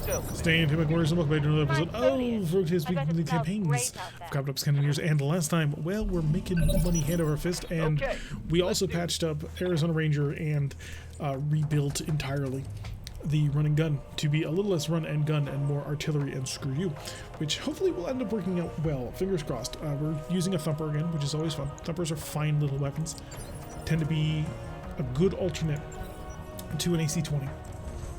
Staying to McWarriors and welcome back to another episode of Rota's Weekly Campaigns of Coppertop's Cannoneers. And last time, well, we're making money hand over fist, and we also patched up Arizona Ranger and rebuilt entirely the run and gun to be a little less run and gun and more artillery and screw you, which hopefully will end up working out well. Fingers crossed. We're using a thumper again, which is always fun. Thumpers are fine little weapons, tend to be a good alternate to an AC-20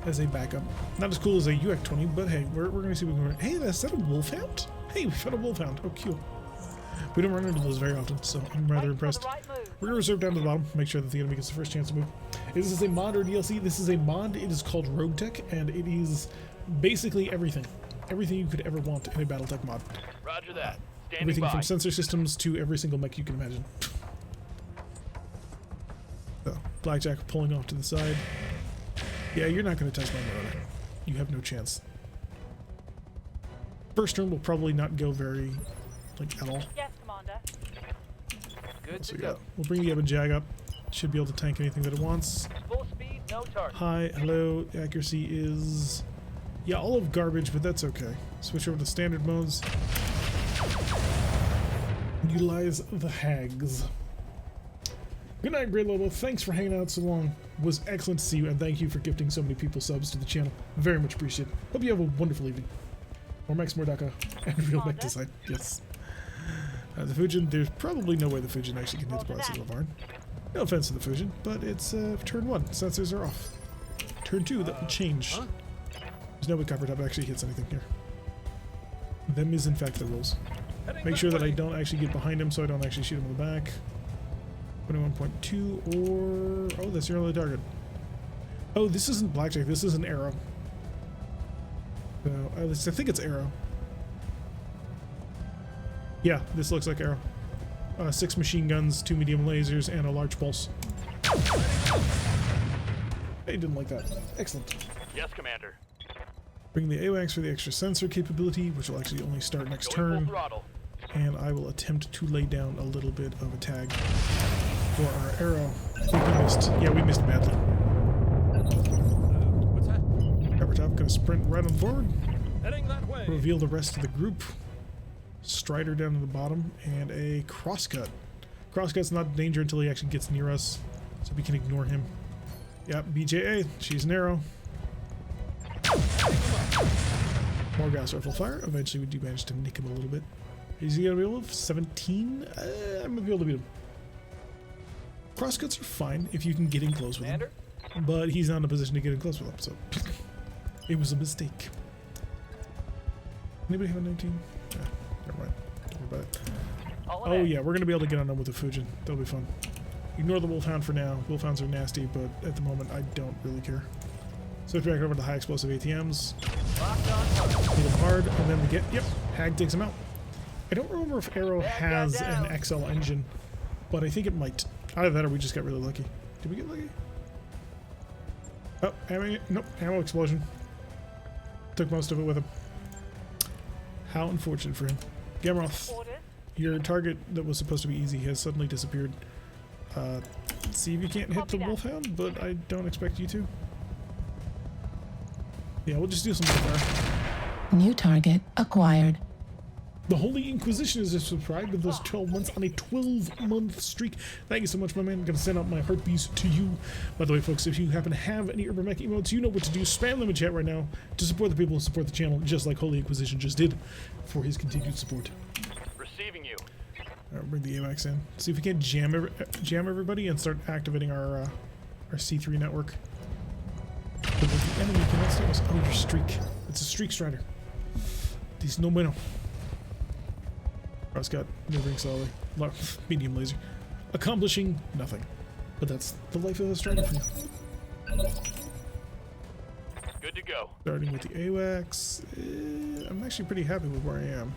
as a backup. Not as cool as a UX-20, but hey, we're going to see what we can run. Hey, is that a wolfhound? Hey, we found a wolfhound. Oh, cute. We don't run into those very often, so I'm rather impressed. We're going to reserve down to the bottom, make sure that the enemy gets the first chance to move. Is this a mod or DLC? This is a mod. It is called BattleTech, and it is basically everything. Everything you could ever want in a BattleTech mod. Roger that. Everything from sensor systems to every single mech you can imagine. So, Blackjack pulling off to the side. Yeah, you're not going to touch my motor. You have no chance. First turn will probably not go very, at all. Yes, Commander. Good to go. We'll bring the Ebon Jag up. Should be able to tank anything that it wants. Full speed, no target. Hi, hello. Accuracy is, yeah, all of garbage, but that's okay. Switch over to standard modes. Utilize the hags. Good night, Great Lobo. Thanks for hanging out so long. It was excellent to see you, and thank you for gifting so many people subs to the channel. Very much appreciated. Hope you have a wonderful evening. More Max Mordaka and real mech design. Yes. The Fujin, there's probably no way the Fujin actually can hit the broadside of the barn. No offense to the Fujin, but it's turn 1. Sensors are off. Turn 2, that will change. There's no way Coppertop actually hits anything here. Them is in fact the rules. Make sure that I don't actually get behind him so I don't actually shoot him in the back. 21.2 or... oh, that's your only target. Oh, this isn't Blackjack, this is an arrow. So, I think it's arrow. Yeah, this looks like arrow. 6 machine guns, 2 medium lasers, and a large pulse. I didn't like that. Excellent. Yes, Commander. Bring the AWACS for the extra sensor capability, which will actually only start next turn. And I will attempt to lay down a little bit of a tag for our arrow. I think we missed. Yeah, we missed badly. What's that? Coppertop gonna sprint right on forward. Heading that way. Reveal the rest of the group. Strider down to the bottom, and a crosscut. Crosscut's not a danger until he actually gets near us, so we can ignore him. Yep, BJA, she's an arrow. More gas rifle fire. Eventually we do manage to nick him a little bit. Is he gonna be able to? 17? I'm gonna be able to beat him. Crosscuts are fine if you can get in close with him, but he's not in a position to get in close with him, so it was a mistake. Anybody have a 19? Yeah, never mind. Don't worry about it. Oh yeah, we're gonna be able to get on them with the Fujin. That'll be fun. Ignore the Wolfhound for now. Wolfhounds are nasty, but at the moment I don't really care. Switch back over to high explosive ATMs. Hit him hard, and then we get, yep, Hag takes him out. I don't remember if Arrow has an XL engine, but I think it might. Either that or we just got really lucky. Did we get lucky? Oh, ammo, nope, ammo explosion. Took most of it with him. How unfortunate for him. Gamroth, your target that was supposed to be easy has suddenly disappeared. See if you can't hit the Wolfhound, but I don't expect you to. Yeah, we'll just do some more fire. New target acquired. The Holy Inquisition is subscribed to those 12 months on a 12-month streak. Thank you so much, my man. I'm going to send out my heartbeats to you. By the way, folks, if you happen to have any Urban Mech emotes, you know what to do. Spam them in chat right now to support the people who support the channel, just like Holy Inquisition just did, for his continued support. Receiving you. All right, bring the AWACS in. See if we can jam everybody and start activating our C3 network. But the enemy cannot stop us. Oh, your streak. It's a streak strider. This no bueno. Crosscut, moving slowly. Medium laser. Accomplishing nothing. But that's the life of a strider for you. Good to go. Starting with the AWACS. I'm actually pretty happy with where I am.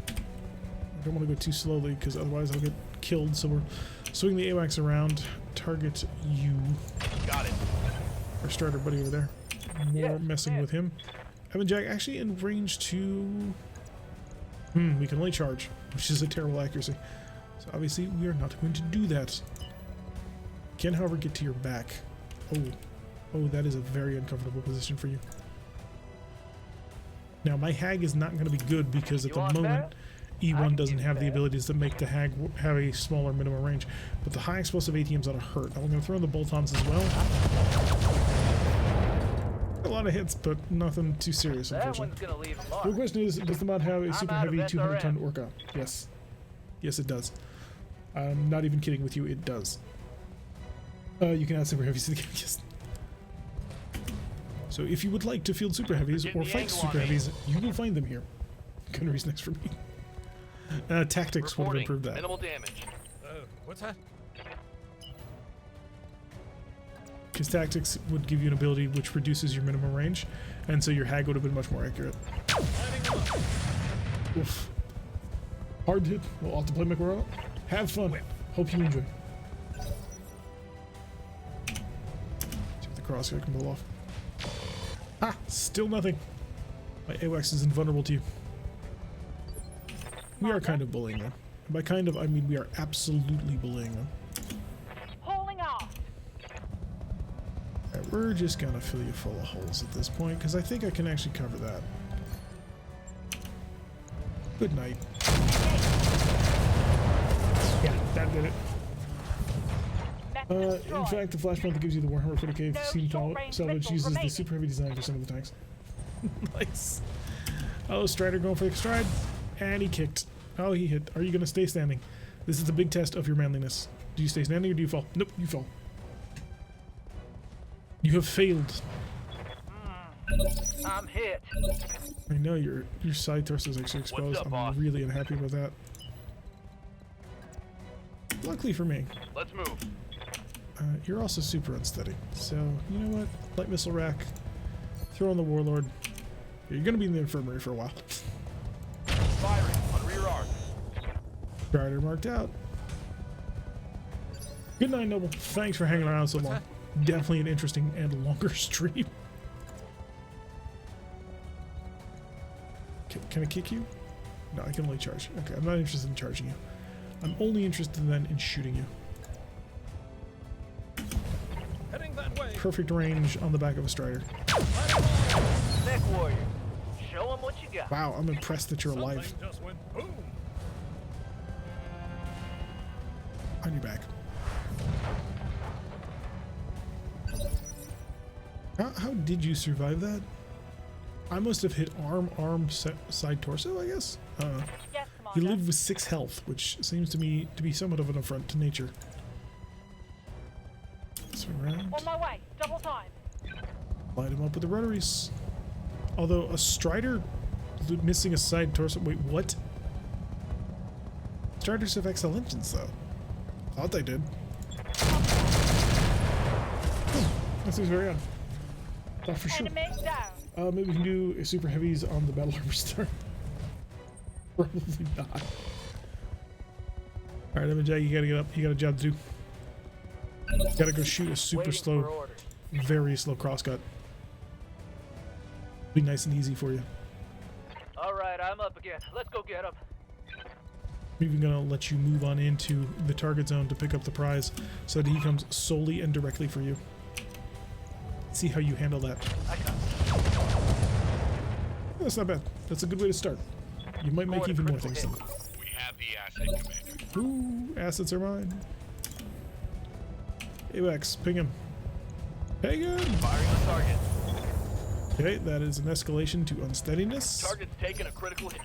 I don't want to go too slowly because otherwise I'll get killed, so we're swinging the AWACS around. Target you. Got it. Our starter buddy over there. More messing with him. Ebon Jag actually in range to... we can only charge, which is a terrible accuracy. So obviously we are not going to do that. Can, however, get to your back. Oh. Oh, that is a very uncomfortable position for you. Now, my Hag is not going to be good because at the moment, E1 doesn't have the abilities that make the Hag have a smaller minimum range. But the high explosive ATMs ought to hurt. I'm going to throw in the bolt-ons as well. A lot of hits, but nothing too serious, unfortunately. The question is, does the mod have a super heavy 200-ton Orca? Yes. Yes, it does. I'm not even kidding with you, it does. You can add super heavies to the game, yes. So if you would like to field super heavies or fight super heavies, you will find them here. Cannoneers next for me. Tactics would have improved that. Minimal damage. What's that? Because tactics would give you an ability which reduces your minimum range, and so your Hag would have been much more accurate. Oof. Hard hit. We'll have to play McWorld. Have fun. Hope you enjoy. See if the crosshair can pull off. Ah, still nothing. My AWACS is invulnerable to you. We are kind of bullying them. And by kind of, I mean we are absolutely bullying them. Hauling off. Alright, we're just gonna fill you full of holes at this point, because I think I can actually cover that. Good night. Yeah, that did it. In fact, the Flashpoint that gives you the Warhammer 40k scene salvage uses the super heavy design for some of the tanks. Nice. Oh, Strider going for the stride. And he kicked. Oh, he hit. Are you going to stay standing? This is the big test of your manliness. Do you stay standing or do you fall? Nope, you fall. You have failed. I'm hit. I know your side torso is actually exposed. Up, I'm boss? really unhappy with that. Luckily for me. Let's move. You're also super unsteady. So, you know what? Light missile rack. Throw on the Warlord. You're going to be in the infirmary for a while. Firing on rear arc. Strider marked out. Good night, Noble. Thanks for hanging around so long. Definitely an interesting and longer stream. Can I kick you? No, I can only charge. Okay, I'm not interested in charging you. I'm only interested then in shooting you. Heading that way. Perfect range on the back of a Strider. Mech warrior. Show 'em what you got. Wow, I'm impressed that you're alive. Something just went boom. On your back. How did you survive that? I must have hit arm, side, torso, I guess? Yes, He Commander. lived with 6 health, which seems to me to be somewhat of an affront to nature. Swing around. On my way. Double time. Light him up with the rotaries. Although a Strider missing a side torso. Wait, what? Striders have XL engines, though. Thought they did. That seems very odd. Not for sure. Enemy down. Maybe we can do a super heavies on the battle armor star. Probably not. Alright, Jack, you gotta get up. You got a job to do. You gotta go shoot a super Waiting for slow, orders. very slow crosscut. Be nice and easy for you. All right, I'm up again. Let's go get him. I'm even gonna let you move on into the target zone to pick up the prize so that he comes solely and directly for you. See how you handle that. That's not bad. That's a good way to start. You might make even more things done. We have the asset, Commander. Ooh, assets are mine. AWACS, ping him. Ping him! Firing on target. Okay, that is an escalation to unsteadiness. Target's taking a critical hit.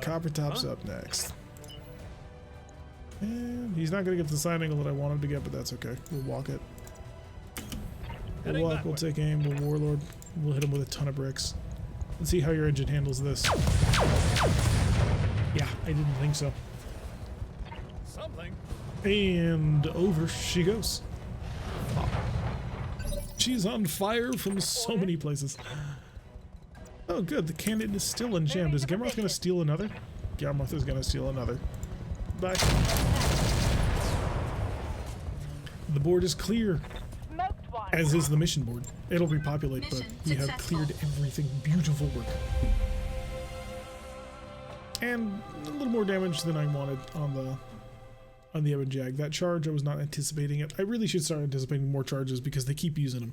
Coppertop's up next. And he's not going to get the side angle that I want him to get, but that's okay. We'll walk it. We'll walk, we'll take aim, we'll Warlord. We'll hit him with a ton of bricks. Let's see how your engine handles this. Yeah, I didn't think so. Something. And over she goes. She's on fire from so many places. Oh good, the cannon is still unjammed. Is Gamroth gonna steal another? Gamroth is gonna steal another. Bye. The board is clear, Smoked one. as is the mission board. It'll repopulate, but we have cleared everything. Beautiful work. And a little more damage than I wanted on the Ebon Jag. That charge, I was not anticipating it. I really should start anticipating more charges because they keep using them.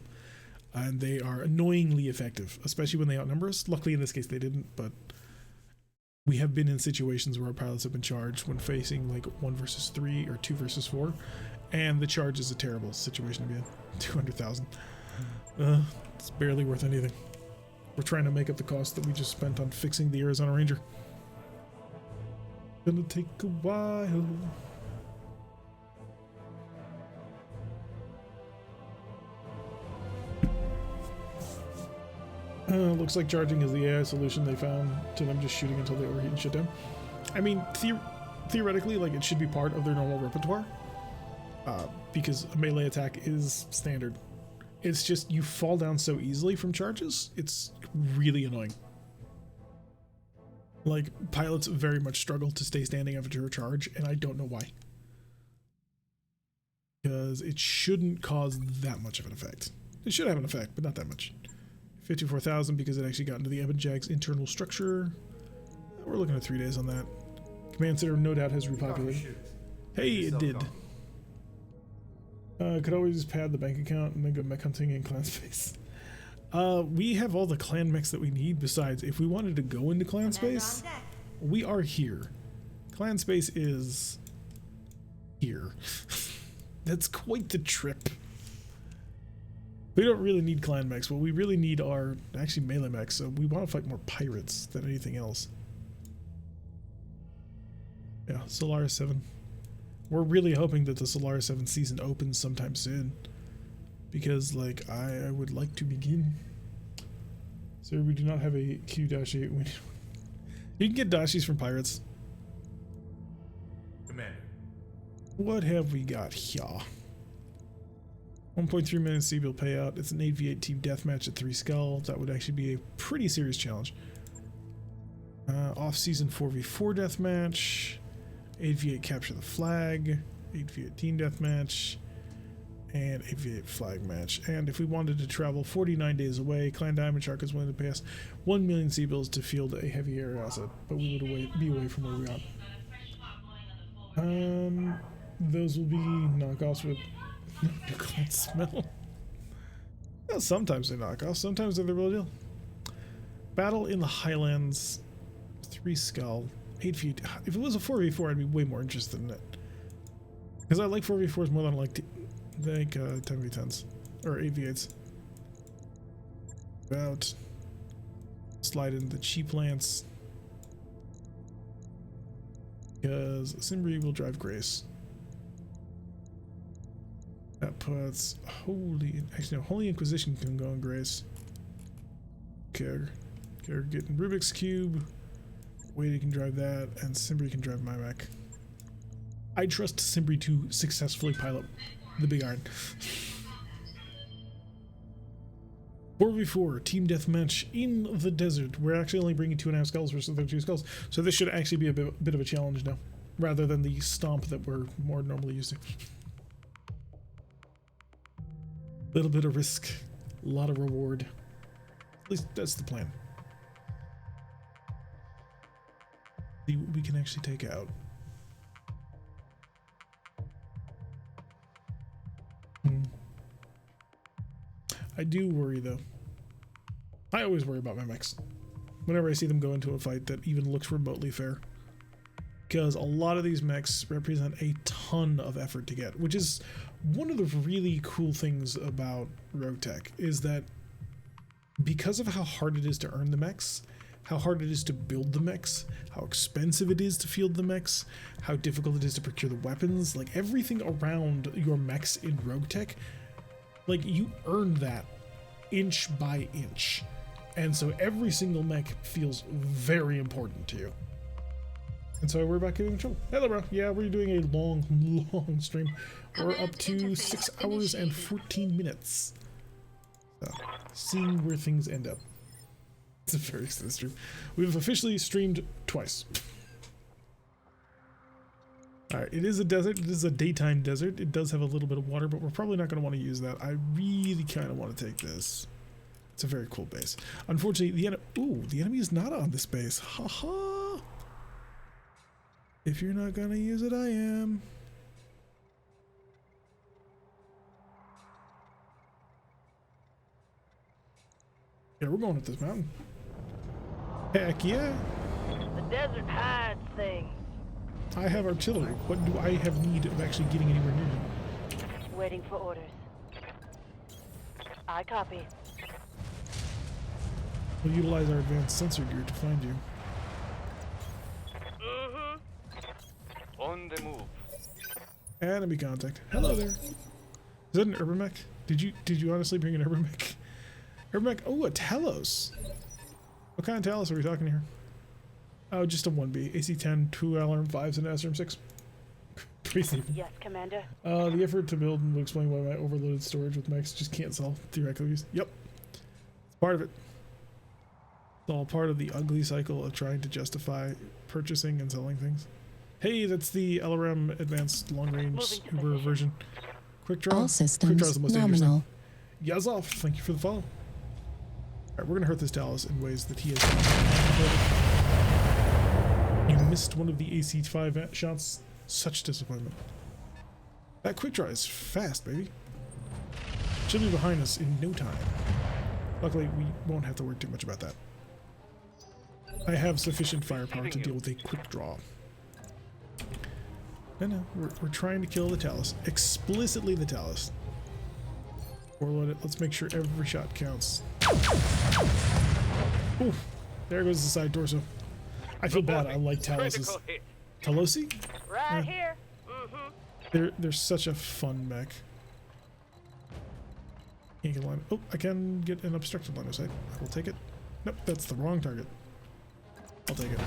And they are annoyingly effective, especially when they outnumber us. Luckily, in this case, they didn't, but we have been in situations where our pilots have been charged when facing like 1 versus 3 or 2 versus 4, and the charge is a terrible situation to be in. 200,000. It's barely worth anything. We're trying to make up the cost that we just spent on fixing the Arizona Ranger. Gonna take a while. Looks like charging is the AI solution they found to them just shooting until they overheat and shut down. I mean, theoretically, like, it should be part of their normal repertoire, because a melee attack is standard. It's just you fall down so easily from charges, it's really annoying. Like, pilots very much struggle to stay standing after a charge, and I don't know why. Because it shouldn't cause that much of an effect. It should have an effect, but not that much. 54,000 because it actually got into the Ebonjag's internal structure. We're looking at 3 days on that. Command center no doubt has repopulated. Hey, it did. Could always pad the bank account and then go mech hunting in clan space. We have all the clan mechs that we need. Besides, if we wanted to go into clan space, we are here. Clan space is here. That's quite the trip. We don't really need clan mechs. What we really need are actually melee mechs, so we want to fight more pirates than anything else. Yeah, Solaris VII. We're really hoping that the Solaris VII season opens sometime soon. Because, like, I would like to begin. So we do not have a Q-8. You can get dashis from pirates. Commander. What have we got here? 1.3 million C-bill payout. It's an 8v8 team deathmatch at 3 skull. That would actually be a pretty serious challenge. Off-season 4v4 deathmatch. 8v8 capture the flag. 8v8 team deathmatch. And 8v8 flag match. And if we wanted to travel 49 days away, Clan Diamond Shark is willing to pay us 1 million C-bills to field a heavy air asset. But we would be away from where we are. Those will be knockoffs with no clan smell. Well, sometimes they're knockoffs, sometimes they're the real deal. Battle in the Highlands, 3 skull, 8 feet. If it was a 4v4, I'd be way more interested in it. Because I like 4v4s more than I like 10v10s. Or 8v8s. About. Slide in the cheap lance. Because Simbri will drive Grace. That puts Holy Inquisition can go in Grace. Kerr getting Rubik's Cube. Wadey can drive that, and Simbri can drive my mech. I trust Simbri to successfully pilot the Big Iron. 4v4 team deathmatch in the desert. We're actually only bringing 2.5 skulls versus their 2 skulls, so this should actually be a bit of a challenge now, rather than the stomp that we're more normally used to. Little bit of risk, a lot of reward. At least that's the plan. See what we can actually take out. I do worry though. I always worry about my mechs whenever I see them go into a fight that even looks remotely fair. Because a lot of these mechs represent a ton of effort to get, which is one of the really cool things about Rogue Tech, is that because of how hard it is to earn the mechs, how hard it is to build the mechs, how expensive it is to field the mechs, how difficult it is to procure the weapons, like everything around your mechs in Rogue Tech, like you earn that inch by inch. And so every single mech feels very important to you. And so I worry about getting in trouble. Hello, bro. Yeah, we're doing a long stream. We're up to 6 hours and 14 minutes. So, seeing where things end up. It's a very extended stream. We've officially streamed twice. Alright, it is a desert. It is a daytime desert. It does have a little bit of water, but we're probably not going to want to use that. I really kind of want to take this. It's a very cool base. Unfortunately, the enemy is not on this base. Haha. If you're not gonna use it, I am. Yeah, we're going up this mountain. Heck yeah. The desert hides things. I have artillery. What do I have need of actually getting anywhere near you? Waiting for orders. I copy. We'll utilize our advanced sensor gear to find you. Mm-hmm. On the move. Enemy contact. Hello there. Is that an urban mech? Did you honestly bring an urban mech? Urban mech. Oh, a Talos. What kind of Talos are we talking here? Oh, just a 1B. AC-10, 2 LRM-5s, and SRM-6. Crazy. Yes, Commander. The effort to build will explain why my overloaded storage with mechs just can't sell theoretical use. Yep. It's part of it. It's all part of the ugly cycle of trying to justify purchasing and selling things. Hey, that's the LRM Advanced Long Range Uber version. Quick draw. All systems Quick draw is the most dangerous nominal. thing. Yazov, thank you for the follow. Alright, we're gonna hurt this Talos in ways that he has. You missed one of the AC-5 shots. Such disappointment. That quick draw is fast, baby. She'll be behind us in no time. Luckily, we won't have to worry too much about that. I have sufficient firepower to deal with a quick draw. No, we're trying to kill the Talos. Explicitly the Talos. Let's make sure every shot counts. Ooh, there goes the side torso. I feel bad. I like Talos's. Critical hit. Talosi? Right here. Mm-hmm. They're such a fun mech. Can't get a line. Oh, I can get an obstructed line of sight. I will take it. Nope, that's the wrong target. I'll take it.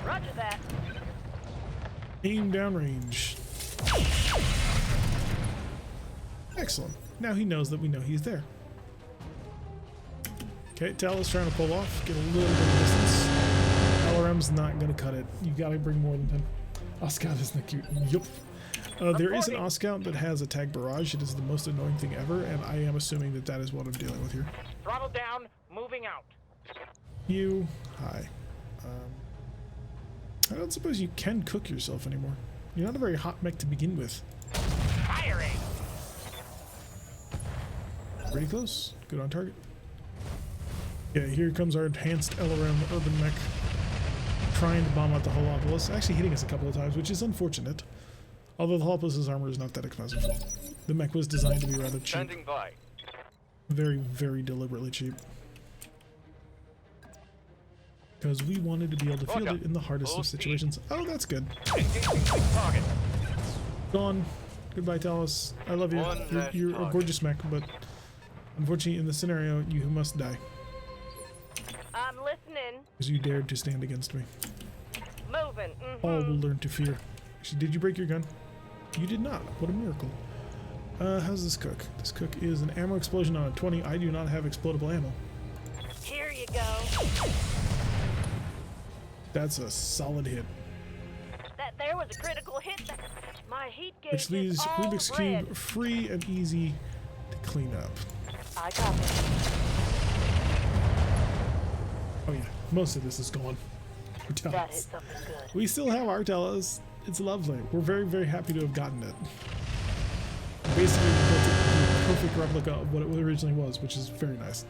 Roger that. Aim downrange. Excellent. Now he knows that we know he's there. Okay, Talos trying to pull off. Get a little bit of distance. LRM's not going to cut it. You got to bring more than 10. Oscout isn't that cute. Yup. There is an Oscout that has a tag barrage. It is the most annoying thing ever, and I am assuming that that is what I'm dealing with here. Throttle down. Moving out. You. Hi. I don't suppose you can cook yourself anymore. You're not a very hot mech to begin with. Firing. Pretty close. Good on target. Yeah, here comes our enhanced LRM urban mech trying to bomb out the Holopolis. Actually hitting us a couple of times, which is unfortunate. Although the Holopolis's armor is not that expensive. The mech was designed to be rather cheap. Standing by. Very, very deliberately cheap. Because we wanted to be able to field it in the hardest of situations. Oh, that's good. Engaging target. Gone. Goodbye, Talos. I love you. You're a gorgeous mech, but unfortunately in this scenario, you must die. I'm listening. Because you dared to stand against me. Moving. All will learn to fear. Actually, did you break your gun? You did not. What a miracle. How's this cook? This cook is an ammo explosion on a 20. I do not have explodable ammo. Here you go. That's a solid hit. That there was a critical hit. My heat gauge Which leaves is all Rubik's red. Cube free and easy to clean up. I copy. Oh yeah, most of this is gone. That hit something good. We still have our Talos. It's lovely. We're very, very happy to have gotten it. Basically, we built it into a perfect replica of what it originally was, which is very nice.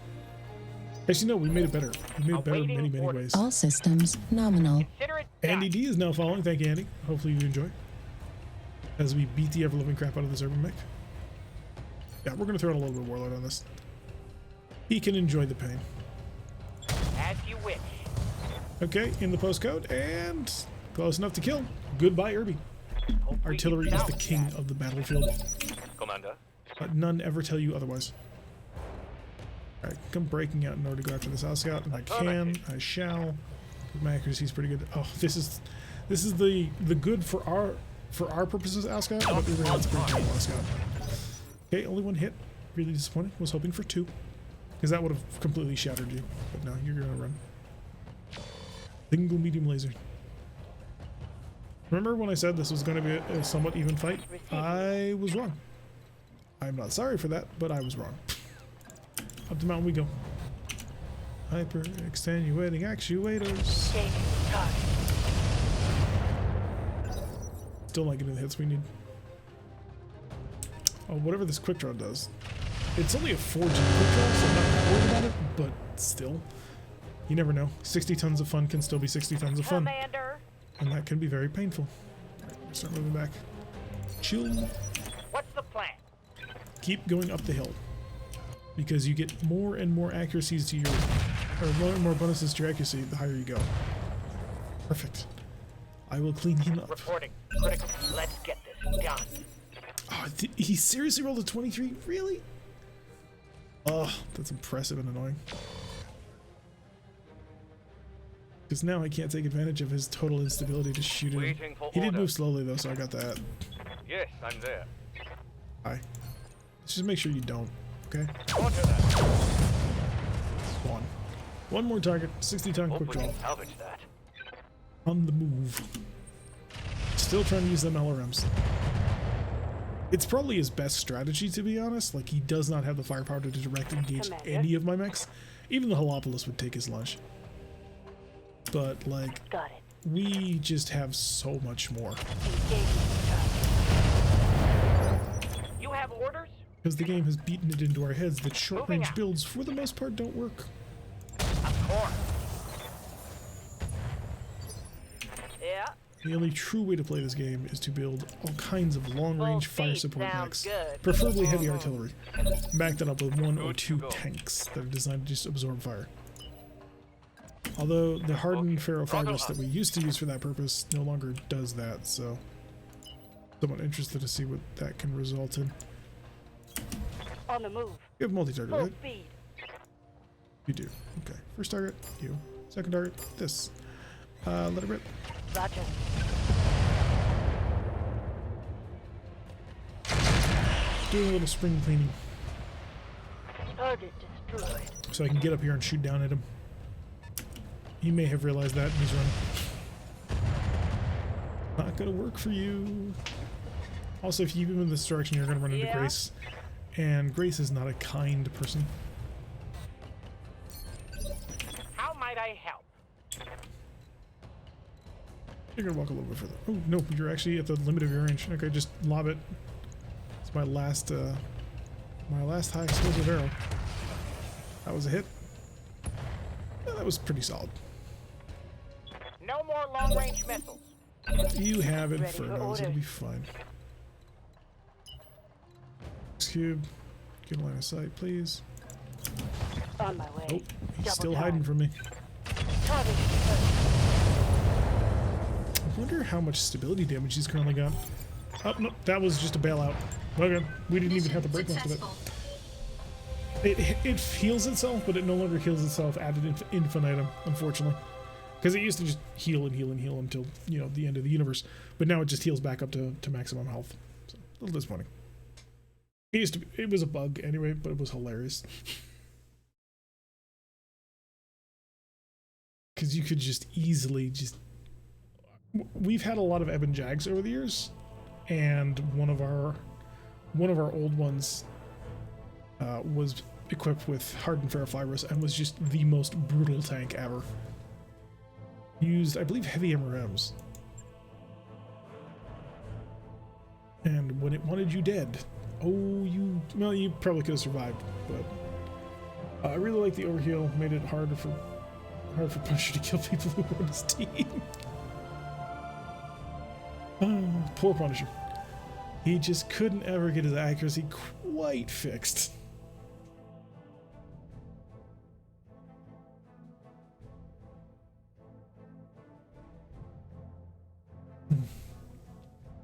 Actually, no, we made it better. We made it better in many, many ways. All systems nominal. Consider it Andy D is now following. Thank you, Andy. Hopefully you enjoy. As we beat the ever-living crap out of this urban mech. Yeah, we're going to throw in a little bit of Warlord on this. He can enjoy the pain. as you wish. Okay, in the postcode, and close enough to kill. Goodbye, Irby. Artillery is the king of the battlefield. Commander. None ever tell you otherwise. Alright, come breaking out in order to go after this house scout. And I can, I shall. My accuracy is pretty good. Oh, this is the good for our purposes, house scout, but really that's a pretty terrible house scout. Okay, only one hit. Really disappointed. Was hoping for two. Because that would have completely shattered you. But no, you're gonna run. Single medium laser. Remember when I said this was going to be a somewhat even fight? I was wrong. I'm not sorry for that, but I was wrong. Up the mountain we go. Hyper extenuating actuators. Still not getting the hits we need. Oh, whatever this quick draw does. It's only a 4G quick draw, so I'm not that worried about it, but still, you never know. 60 tons of fun can still be 60 tons of fun. Commander, And that can be very painful. Alright, start moving back. Chill. what's the plan? Keep going up the hill. Because you get more and more accuracies to your... or more and more bonuses to your accuracy the higher you go. Perfect. I will clean him up. Reporting. Critical. Let's get this done. Oh, he seriously rolled a 23? Really? Oh, that's impressive and annoying. Because now I can't take advantage of his total instability to shoot him. Waiting for He did order. move slowly though, so I got that. Yes, I'm there. Hi. Let's just make sure you don't, okay? Roger that. One more target, 60 ton Hope quick we draw. can salvage that. On the move. Still trying to use them LRMs. It's probably his best strategy, to be honest. Like, he does not have the firepower to direct engage Commander. any of my mechs. Even the Holopolis would take his lunch. But, like, Got it. we just have so much more. You have orders? Because the game has beaten it into our heads that short-range Moving out. builds, for the most part, don't work. Of course. Yeah. The only true way to play this game is to build all kinds of long-range Full fire speed support sounds mechs, good. preferably heavy artillery. Back that up with one or Good two to go. tanks that are designed to just absorb fire. Although the hardened ferrofibrous that we used to use for that purpose no longer does that, so somewhat interested to see what that can result in. On the move. You have multi-target, Full right? speed. You do. Okay. First target, you. Second target, this. Let it rip. Roger. Doing a little spring cleaning Target destroyed. so I can get up here and shoot down at him. He may have realized that and he's running. Not gonna work for you. Also, if you move in this direction, you're gonna run into Yeah. Grace. And Grace is not a kind person. How might I help? You're gonna walk a little bit further. Oh, no, you're actually at the limit of your range. Okay, just lob it. It's my last high explosive arrow. That was a hit. Yeah, that was pretty solid. No more long-range missiles. You have for Infernos, it'll orders. be fine. Cube, get a line of sight, please. On my way. Oh, he's Double still time. hiding from me. Target destroyed. I wonder how much stability damage he's currently got. Oh, no, that was just a bailout. Okay, we didn't even have to break most of it. It heals itself, but it no longer heals itself ad infinitum, unfortunately. Because it used to just heal and heal and heal until, you know, the end of the universe. But now it just heals back up to maximum health. So, a little disappointing. It was a bug anyway, but it was hilarious. Because you could just easily just... We've had a lot of Ebon Jags over the years, and one of our old ones was equipped with hardened ferrofibrous and was just the most brutal tank ever. Used, I believe, heavy MRMs. And when it wanted you dead, you probably could have survived, but I really like the overheal. Made it harder for Punisher to kill people who were on his team. Oh, poor Punisher. He just couldn't ever get his accuracy quite fixed.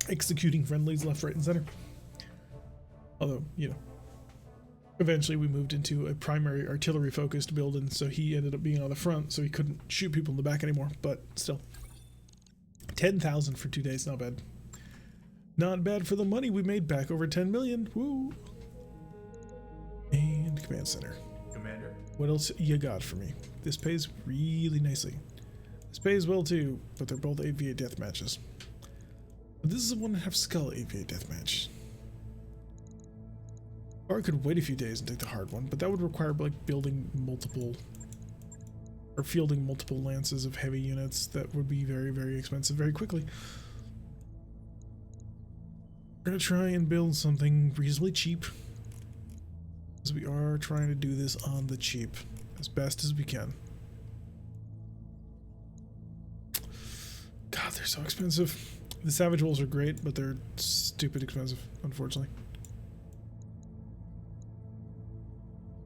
Executing friendlies left, right, and center. Although, you know, eventually we moved into a primary artillery focused build, and so he ended up being on the front, so he couldn't shoot people in the back anymore, but still. 10,000 for 2 days, not bad. Not bad for the money we made back, over 10 million. Woo! And command center. Commander. What else you got for me? This pays really nicely. This pays well too, but they're both AVA death matches. But this is a 1.5 skull AVA death match. Or I could wait a few days and take the hard one, but that would require like building multiple or fielding multiple lances of heavy units that would be very, very expensive very quickly. We're gonna try and build something reasonably cheap, because we are trying to do this on the cheap. as best as we can. God, they're so expensive. The Savage Wolves are great, but they're stupid expensive, unfortunately.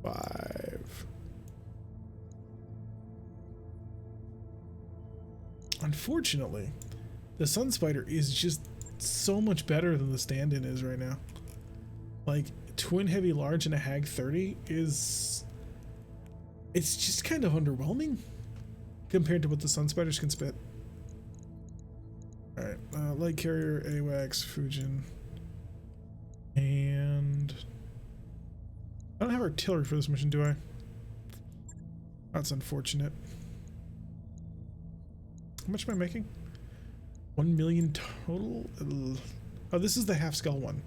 5. Unfortunately, the Sun Spider is just so much better than the stand-in is right now. Like, Twin Heavy Large and a Hag 30 is... it's just kind of underwhelming compared to what the Sun Spiders can spit. Alright, Light Carrier, AWACS, Fujin, and... I don't have artillery for this mission, do I? That's unfortunate. How much am I making? 1 million total? Oh, this is the half skull one.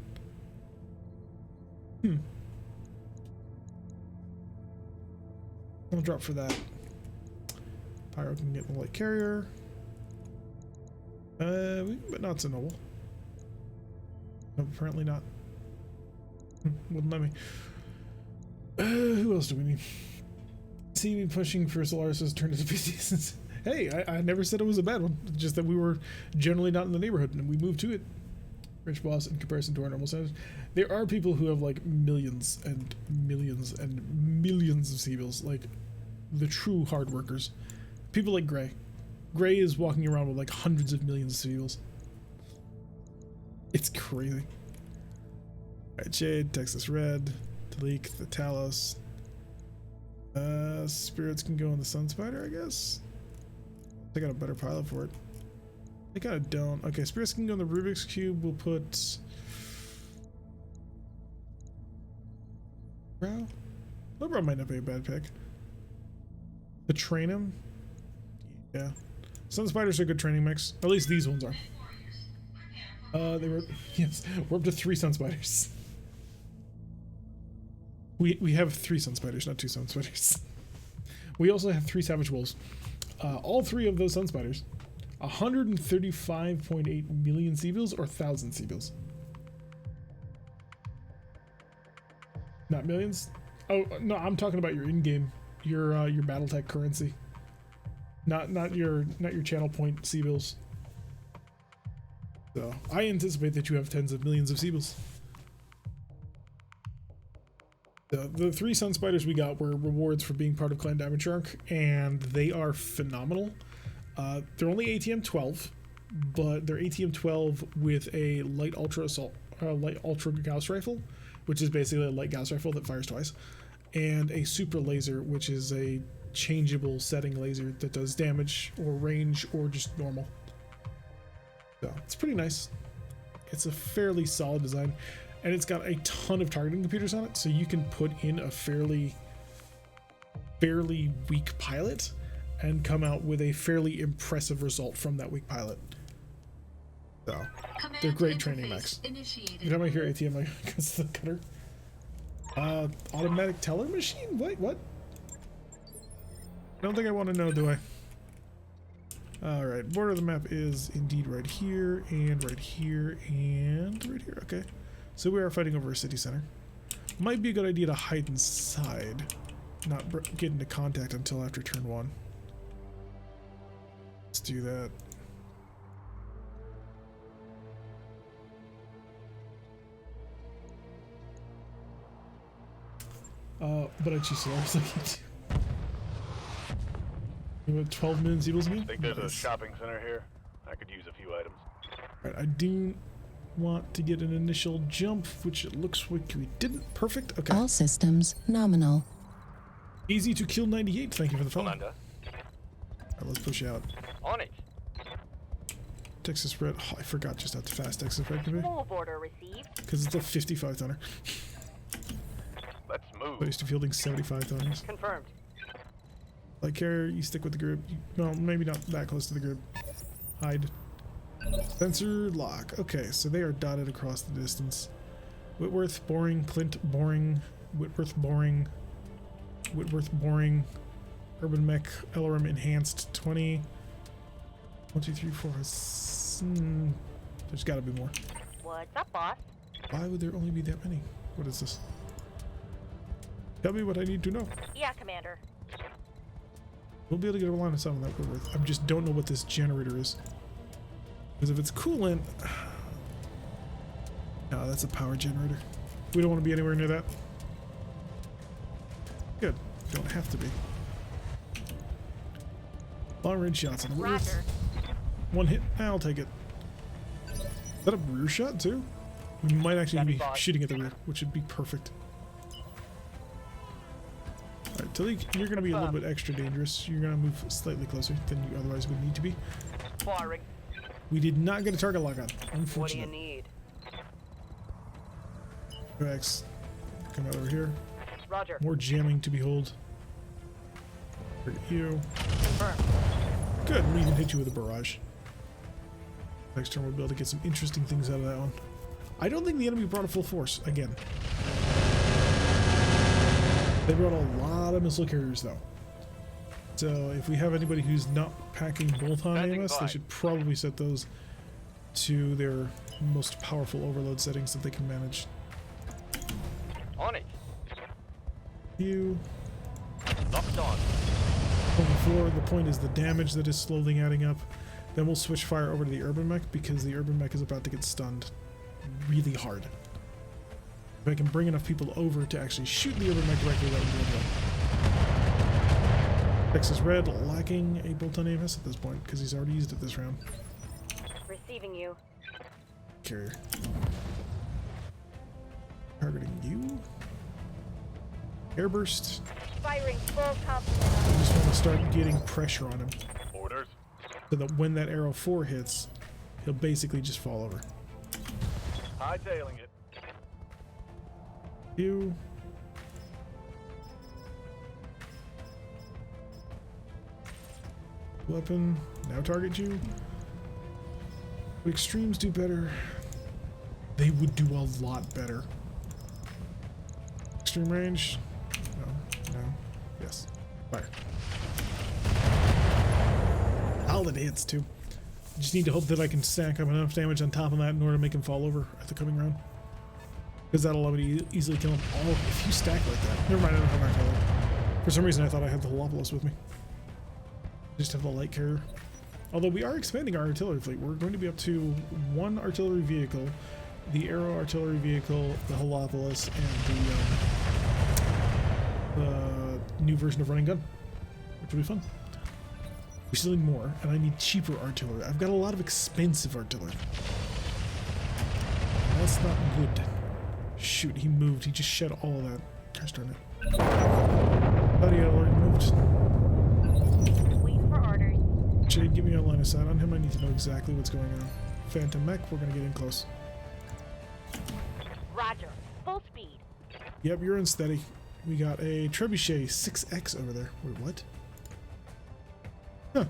I'll drop for that. Pyro can get the light carrier. But not so noble. No, apparently not. Wouldn't let me. Who else do we need? See me pushing for Solaris has turned into PC. Hey, I never said it was a bad one. Just that we were generally not in the neighborhood and we moved to it. Rich boss in comparison to our normal standards. There are people who have like millions and millions and millions of C-bills, like the true hard workers. People like Gray. Gray is walking around with like hundreds of millions of C-bills. It's crazy. Alright, Jade, Texas Red, Talik, the Talos. Spirits can go in the Sun Spider, I guess. They got a better pilot for it. They kind of don't. Okay, Spirits can go in the Rubik's Cube. We'll put... Lowbrow might not be a bad pick. To train him? Yeah. Sun Spiders are a good training mix. At least these ones are. They were... Yes, we're up to 3 Sun Spiders. We have 3 Sun Spiders, not 2 Sun Spiders. We also have 3 Savage Wolves. All 3 of those Sun Spiders. 135.8 million C-bills or 1,000 C-bills? Not millions? Oh, no, I'm talking about your in-game, your BattleTech currency. Not your channel point C-bills. So, I anticipate that you have tens of millions of C-bills. The 3 Sun Spiders we got were rewards for being part of Clan Damage Shark, and they are phenomenal. They're only ATM 12, but they're ATM 12 with a light ultra assault, light ultra Gauss rifle, which is basically a light Gauss rifle that fires twice, and a super laser, which is a changeable setting laser that does damage or range or just normal. So it's pretty nice. It's a fairly solid design. And it's got a ton of targeting computers on it, so you can put in a fairly weak pilot and come out with a fairly impressive result from that weak pilot. So, they're great training mechs. You know, I hear ATM like against the cutter. Automatic teller machine? Wait, what? I don't think I want to know, do I? Alright, border of the map is indeed right here, and right here, and right here. Okay. So we are fighting over a city center. Might be a good idea to hide inside, not get into contact until after turn 1. Let's do that. But I choose Solaris like you do. You have 12 million C-bills again? I think there's a shopping center here. I could use a few items. Alright, I do want to get an initial jump, which it looks like we didn't. Perfect. Okay. All systems nominal. Easy to kill 98. Thank you for the follow. Commander. Alright, let's push out. On it. Texas Red. Oh, I forgot just how fast Texas Red can be. Full border received. Because it's a 55 tonner. Let's move. I used to fielding 75 tonners. Confirmed. Light carrier, you stick with the group. No, maybe not that close to the group. Hide. Sensor lock. Okay, so they are dotted across the distance. Whitworth, boring. Clint, boring. Whitworth, boring. Whitworth, boring. Urban Mech, LRM enhanced 20. 1, 2, 3, 4. There's gotta be more. What's up, boss? Why would there only be that many? What is this? Tell me what I need to know. Yeah, Commander. We'll be able to get a line of sight on that we're worth. I just don't know what this generator is. Because if it's coolant... No, that's a power generator. We don't want to be anywhere near that. Good. Don't have to be. Long range shots on the roof. One hit. I'll take it. Is that a rear shot too? We might actually be shooting at the rear, which would be perfect. Alright, Tilly, you're going to be a little bit extra dangerous. You're going to move slightly closer than you otherwise would need to be. Firing. We did not get a target lock on. Unfortunate. What do you need? Max, come out over here. Roger. More jamming to behold. Target you. Confirmed. Good, we even hit you with a barrage. Next turn we'll be able to get some interesting things out of that one. I don't think the enemy brought a full force again. They brought a lot of missile carriers though. So if we have anybody who's not packing both on AMS, they should probably set those to their most powerful overload settings that they can manage. On it. You. Locked on. Before, the point is the damage that is slowly adding up. Then we'll switch fire over to the urban mech because the urban mech is about to get stunned really hard. If I can bring enough people over to actually shoot the urban mech directly, that would be good. Texas Red lacking a bolt on AMS at this point because he's already used it this round. Receiving you. Carrier. Targeting you. Airburst. Firing full complement. I just want to start getting pressure on him Orders. so that when that arrow 4 hits, he'll basically just fall over. Hightailing it. You. Weapon. Now target you. Would extremes do better? They would do a lot better. Extreme range. No. Yes. Fire. Solid hits too. Just need to hope that I can stack up enough damage on top of that in order to make him fall over at the coming round. Because that'll allow me to easily kill him. Oh, if you stack like that. Never mind, I don't have artillery. For some reason I thought I had the Holopolis with me. Just have the light carrier. Although we are expanding our artillery fleet. We're going to be up to 1 artillery vehicle, the Arrow artillery vehicle, the Holopolis, and the new version of running gun, which will be fun. We still need more, and I need cheaper artillery. I've got a lot of expensive artillery. That's not good. Shoot, he moved. He just shed all of that. Gosh darn it. Thought he had already moved. Wait for orders. Jade, give me a line of sight on him. I need to know exactly what's going on. Phantom Mech, we're going to get in close. Roger. Full speed. Yep, you're unsteady. We got a Trebuchet 6X over there. Wait, what? Huh.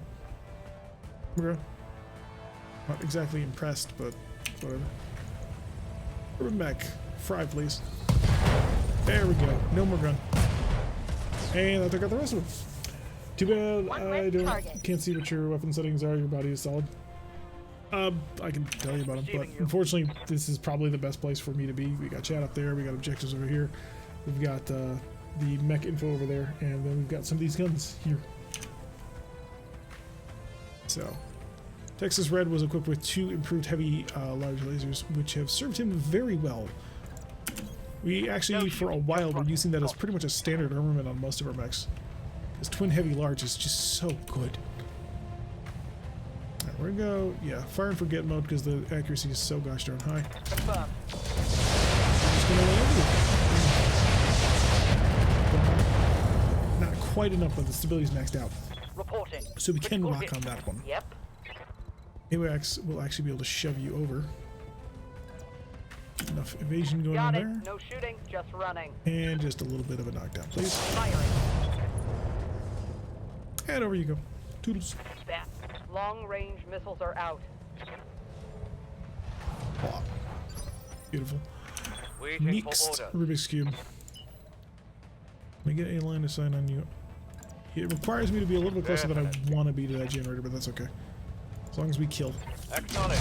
Okay. Not exactly impressed, but whatever. Urban Mech. Fry, please. There we go. No more gun. And I took out the rest of them. Too bad can't see what your weapon settings are. Your body is solid. I can tell you about them, but unfortunately, this is probably the best place for me to be. We got chat up there. We got objectives over here. We've got the mech info over there, and then we've got some of these guns here. So, Texas Red was equipped with 2 improved heavy large lasers, which have served him very well. We actually, for a while, were using that as pretty much a standard armament on most of our mechs. This twin heavy large is just so good. Alright, we're gonna go, yeah, fire and forget mode because the accuracy is so gosh darn high. Confirmed. I'm just gonna land it. Not quite enough, but the stability's maxed out. Reporting. So we can rock on that one. Yep. AWACS will actually be able to shove you over. Enough evasion going on Got it. there. No shooting, just running. And just a little bit of a knockdown, please. Firing. And over you go. Toodles. Stat. Long-range missiles are out. Plop. Beautiful. Waiting Next for orders. Rubik's Cube. Let me get a line of sight on you. It requires me to be a little bit closer than I want to be to that generator, but that's okay. As long as we kill. Acknowledge.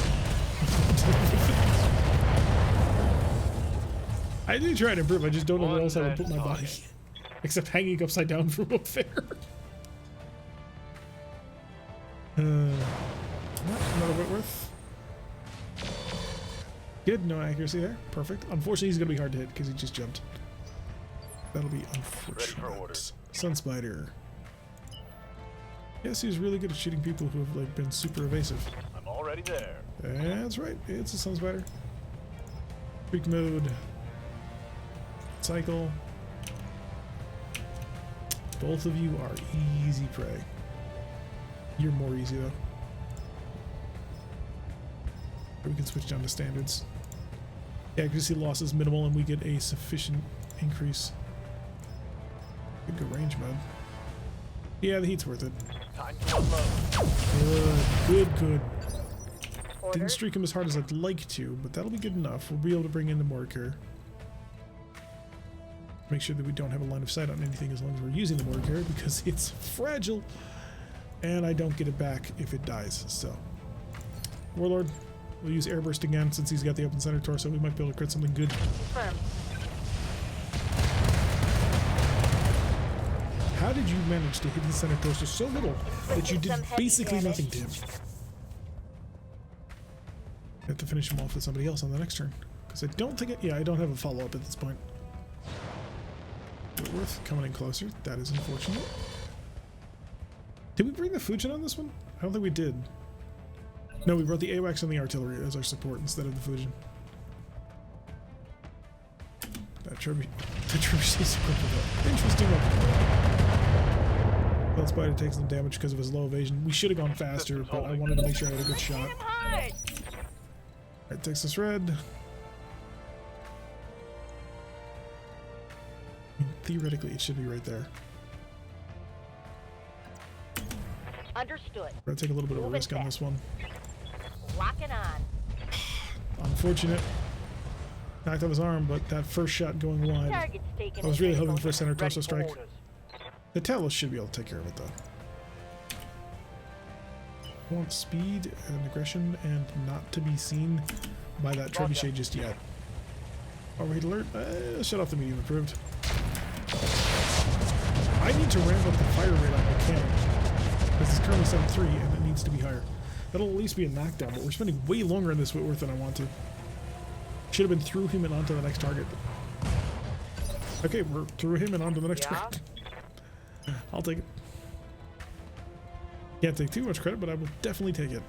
I do try to improve, I just don't know where else I would put my body. Except hanging upside down from up there. Another Whitworth. Good, no accuracy there. Perfect. Unfortunately, he's going to be hard to hit because he just jumped. That'll be unfortunate. Sun Spider. Yes, he's really good at shooting people who have like been super evasive. I'm already there. That's right. It's a Sun Spider. Freak mode. Cycle. Both of you are easy prey. You're more easy though. Or we can switch down to standards. The accuracy loss is minimal and we get a sufficient increase. Good range mode. Yeah, the heat's worth it. Time to unload. Good. Didn't Orders. streak him as hard as I'd like to, but that'll be good enough. We'll be able to bring in the Mortar. Make sure that we don't have a line of sight on anything as long as we're using the Mortar because it's fragile. And I don't get it back if it dies, so. Warlord, we'll use Airburst again since he's got the open center torso. We might be able to crit something good. Confirmed. How did you manage to hit his center torso so little that you did Some heavy basically damage. nothing to him? I have to finish him off with somebody else on the next turn. Because I don't think I don't have a follow-up at this point. Whitworth coming in closer. That is unfortunate. Did we bring the Fujin on this one? I don't think we did. No, we brought the AWACS and the artillery as our support instead of the Fujin. The trebuchet is equipped with that. Interesting weapon. Blood Spider takes some damage because of his low evasion. We should have gone faster, but I wanted to make sure I had a good shot. Hit him hard. Alright, Texas Red. I mean, theoretically, it should be right there. Understood. We're gonna take a little bit of a Moving risk on fast. this one. Locking on. Unfortunate. Knocked off his arm, but that first shot going wide. Target's taken. I was really hoping critical. for a center Ready torso for strike. orders. The Talos should be able to take care of it though. Want speed and aggression and not to be seen by that trebuchet just yet. Overheat alert. Shut off the medium improved. I need to ramp up the fire rate on my cannon. This is currently 7.3 and it needs to be higher. That'll at least be a knockdown, but we're spending way longer on this Whitworth than I want to. Should have been through him and onto the next target. Okay, we're through him and onto the next target. I'll take it. Can't take too much credit, but I will definitely take it.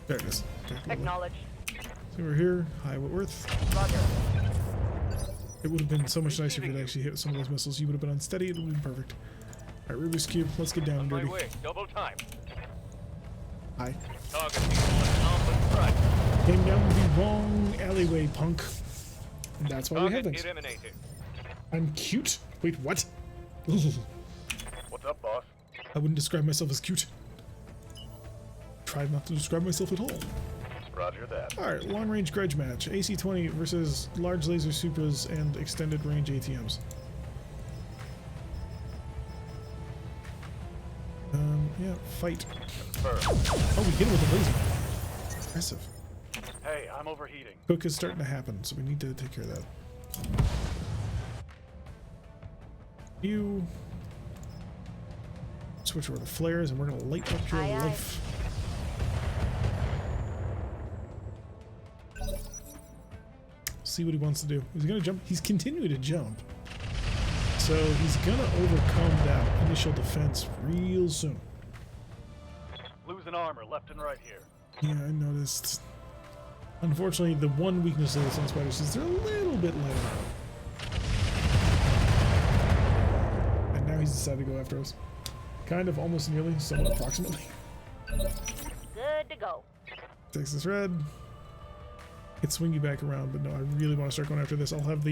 There it is. Okay, Acknowledged. so we're here. Hi, Whitworth. Roger. It would have been so much nicer if you'd actually hit some of those missiles. You would have been unsteady. It would have been perfect. All right, Rubik's Cube. Let's get down On and my dirty. way. Double time. Hi. Target on front. Came down the wrong alleyway, punk. And that's why we have Target things. eliminated. I'm cute? Wait, what? What's up, boss? I wouldn't describe myself as cute. Tried not to describe myself at all. Roger that. Alright, long range grudge match. AC-20 versus large laser Supras and extended range ATMs. Yeah, fight. Confirmed. Oh, we hit him with a laser. Impressive. Hey, I'm overheating. Cook is starting to happen, so we need to take care of that. You switch over the flares, and we're gonna light up your Aye, aye. life. See what he wants to do. He's gonna jump. He's continuing to jump, so he's gonna overcome that initial defense real soon. Losing armor left and right here. Yeah, I noticed. Unfortunately, the one weakness of the Sun Spiders is they're a little bit lighter. And now he's decided to go after us. Kind of, almost nearly, somewhat approximately. Good to go. Texas Red. Could swing you back around, but no, I really want to start going after this. I'll have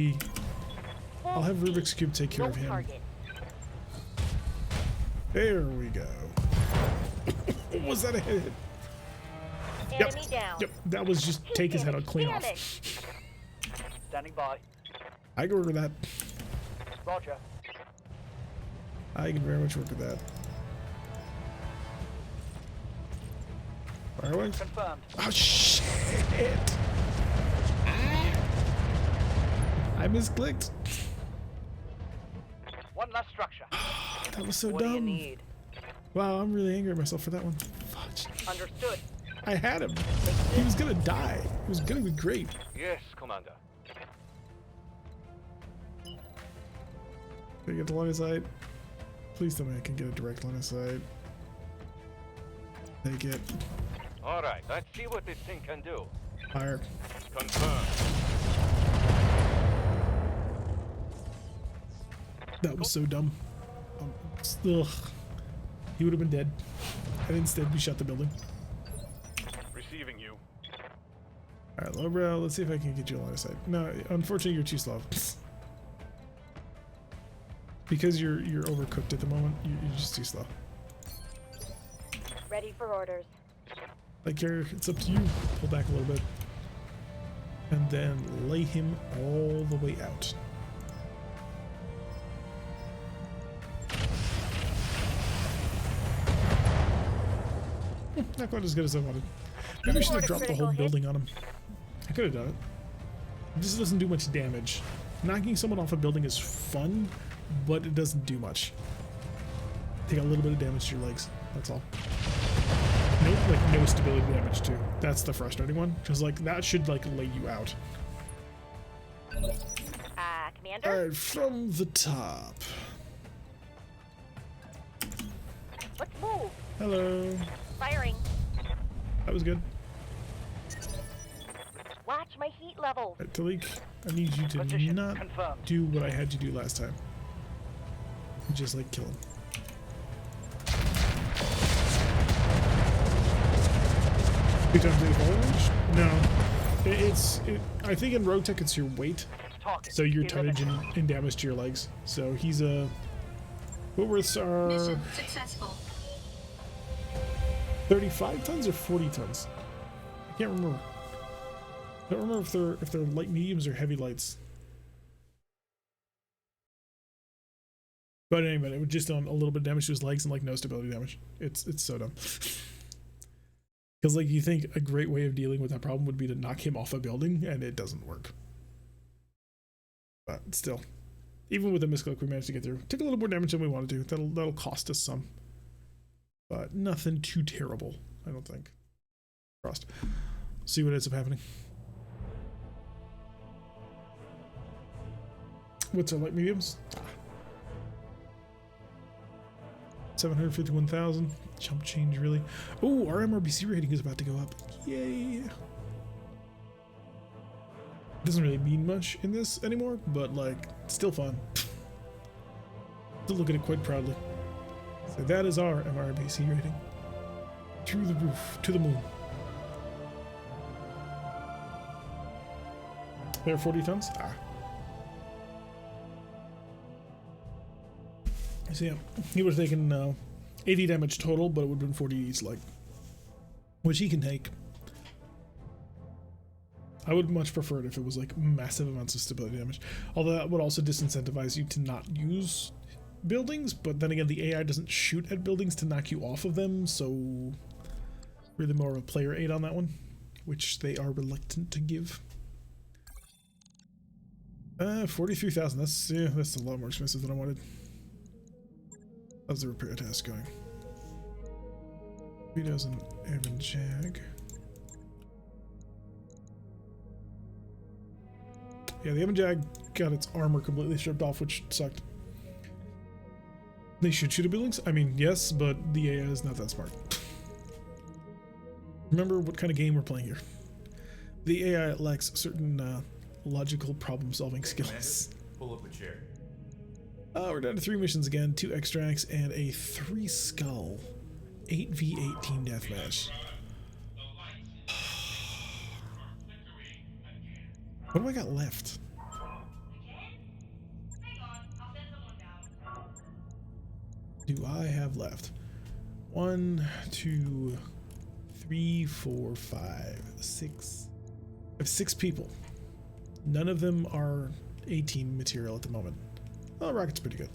Rubik's Cube take care No of him. target. There we go. Was that a hit? Enemy down. Yep, that was just take his head out clean off. Damage. Standing by. I can work with that. Roger. I can very much work with that. Fire away. Confirmed. Oh shit! I misclicked. One last structure. That was so What do you dumb. need? Wow, I'm really angry at myself for that one. Fudge. Understood. I had him. He was gonna die. He was gonna be great. Yes, Commander. Can I get the line of sight? Please tell me I can get a direct line of sight. Take it. All right, let's see what this thing can do. Fire. Confirmed. That was so dumb. Ugh. He would have been dead. And instead we shot the building. Receiving you. Alright, lowbrow, let's see if I can get you a line of sight. No, unfortunately you're too slow. Because you're overcooked at the moment, you're just too slow. Ready for orders. Like, Carrier, it's up to you. Pull back a little bit. And then lay him all the way out. Not quite as good as I wanted. Maybe I should have dropped the whole building on him. I could have done it. This doesn't do much damage. Knocking someone off a building is fun, but it doesn't do much. Take a little bit of damage to your legs. That's all. No stability damage too. That's the frustrating one, because like that should like lay you out. Commander? Alright, from the top. Let's move. Hello. Firing. That was good. Watch my heat levels. Alright, Talik, I need you to Position not confirmed. do what I had you do last time. Just like kill him. Two times eight range? No. I think in BattleTech it's your weight. Talking. So your He's tonnage in and damage to your legs. So he's a. What are Mission successful. 35 tons or 40 tons? I can't remember. I don't remember if they're light mediums or heavy lights. But anyway, it would just done a little bit of damage to his legs and like no stability damage. It's so dumb. Because like you think a great way of dealing with that problem would be to knock him off a building, and it doesn't work. But still, even with the misclick, we managed to get through. Took a little more damage than we wanted to. That'll cost us some, but nothing too terrible, I don't think. Crossed. See what ends up happening. What's our light mediums? 751,000. Chump change, really. Oh, our MRBC rating is about to go up. Yay! Doesn't really mean much in this anymore, but like, still fun. Still look at it quite proudly. So that is our MRBC rating. Through the roof, to the moon. There are 40 tons? Ah. So yeah, he would have taken 80 damage total, but it would have been 40 each leg, which he can take. I would much prefer it if it was like massive amounts of stability damage, although that would also disincentivize you to not use buildings, but then again the AI doesn't shoot at buildings to knock you off of them, so really more of a player aid on that one, which they are reluctant to give. 43,000, that's a lot more expensive than I wanted. How's the repair task going? Vito's an Evan Jag. Yeah, the Evan Jag got its armor completely stripped off, which sucked. They should shoot at buildings? I mean, yes, but the AI is not that smart. Remember what kind of game we're playing here. The AI lacks certain logical problem-solving skills. Pull up a chair. We're down to 3 missions again, 2 extracts, and a 3 skull 8v8 team deathmatch. What do I got left? Do I have left? 1, 2, 3, 4, 5, 6. I have 6 people. None of them are 18 material at the moment. Oh, Rocket's pretty good.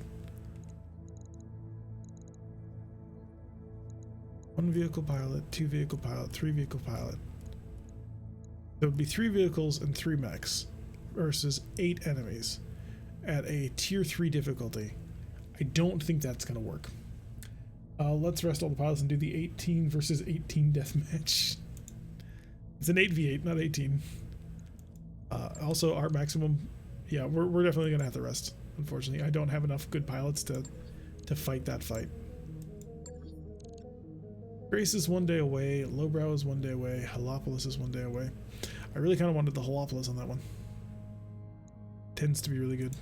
1 vehicle pilot, 2 vehicle pilot, 3 vehicle pilot. There would be 3 vehicles and 3 mechs versus 8 enemies at a tier 3 difficulty. I don't think that's going to work. Let's rest all the pilots and do the 18 versus 18 deathmatch. It's an 8v8, not 18. Also, our maximum, yeah, we're definitely going to have to rest. Unfortunately, I don't have enough good pilots to fight that fight. Grace is 1 day away. Lowbrow is 1 day away. Halopolis is 1 day away. I really kind of wanted the Halopolis on that one. Tends to be really good.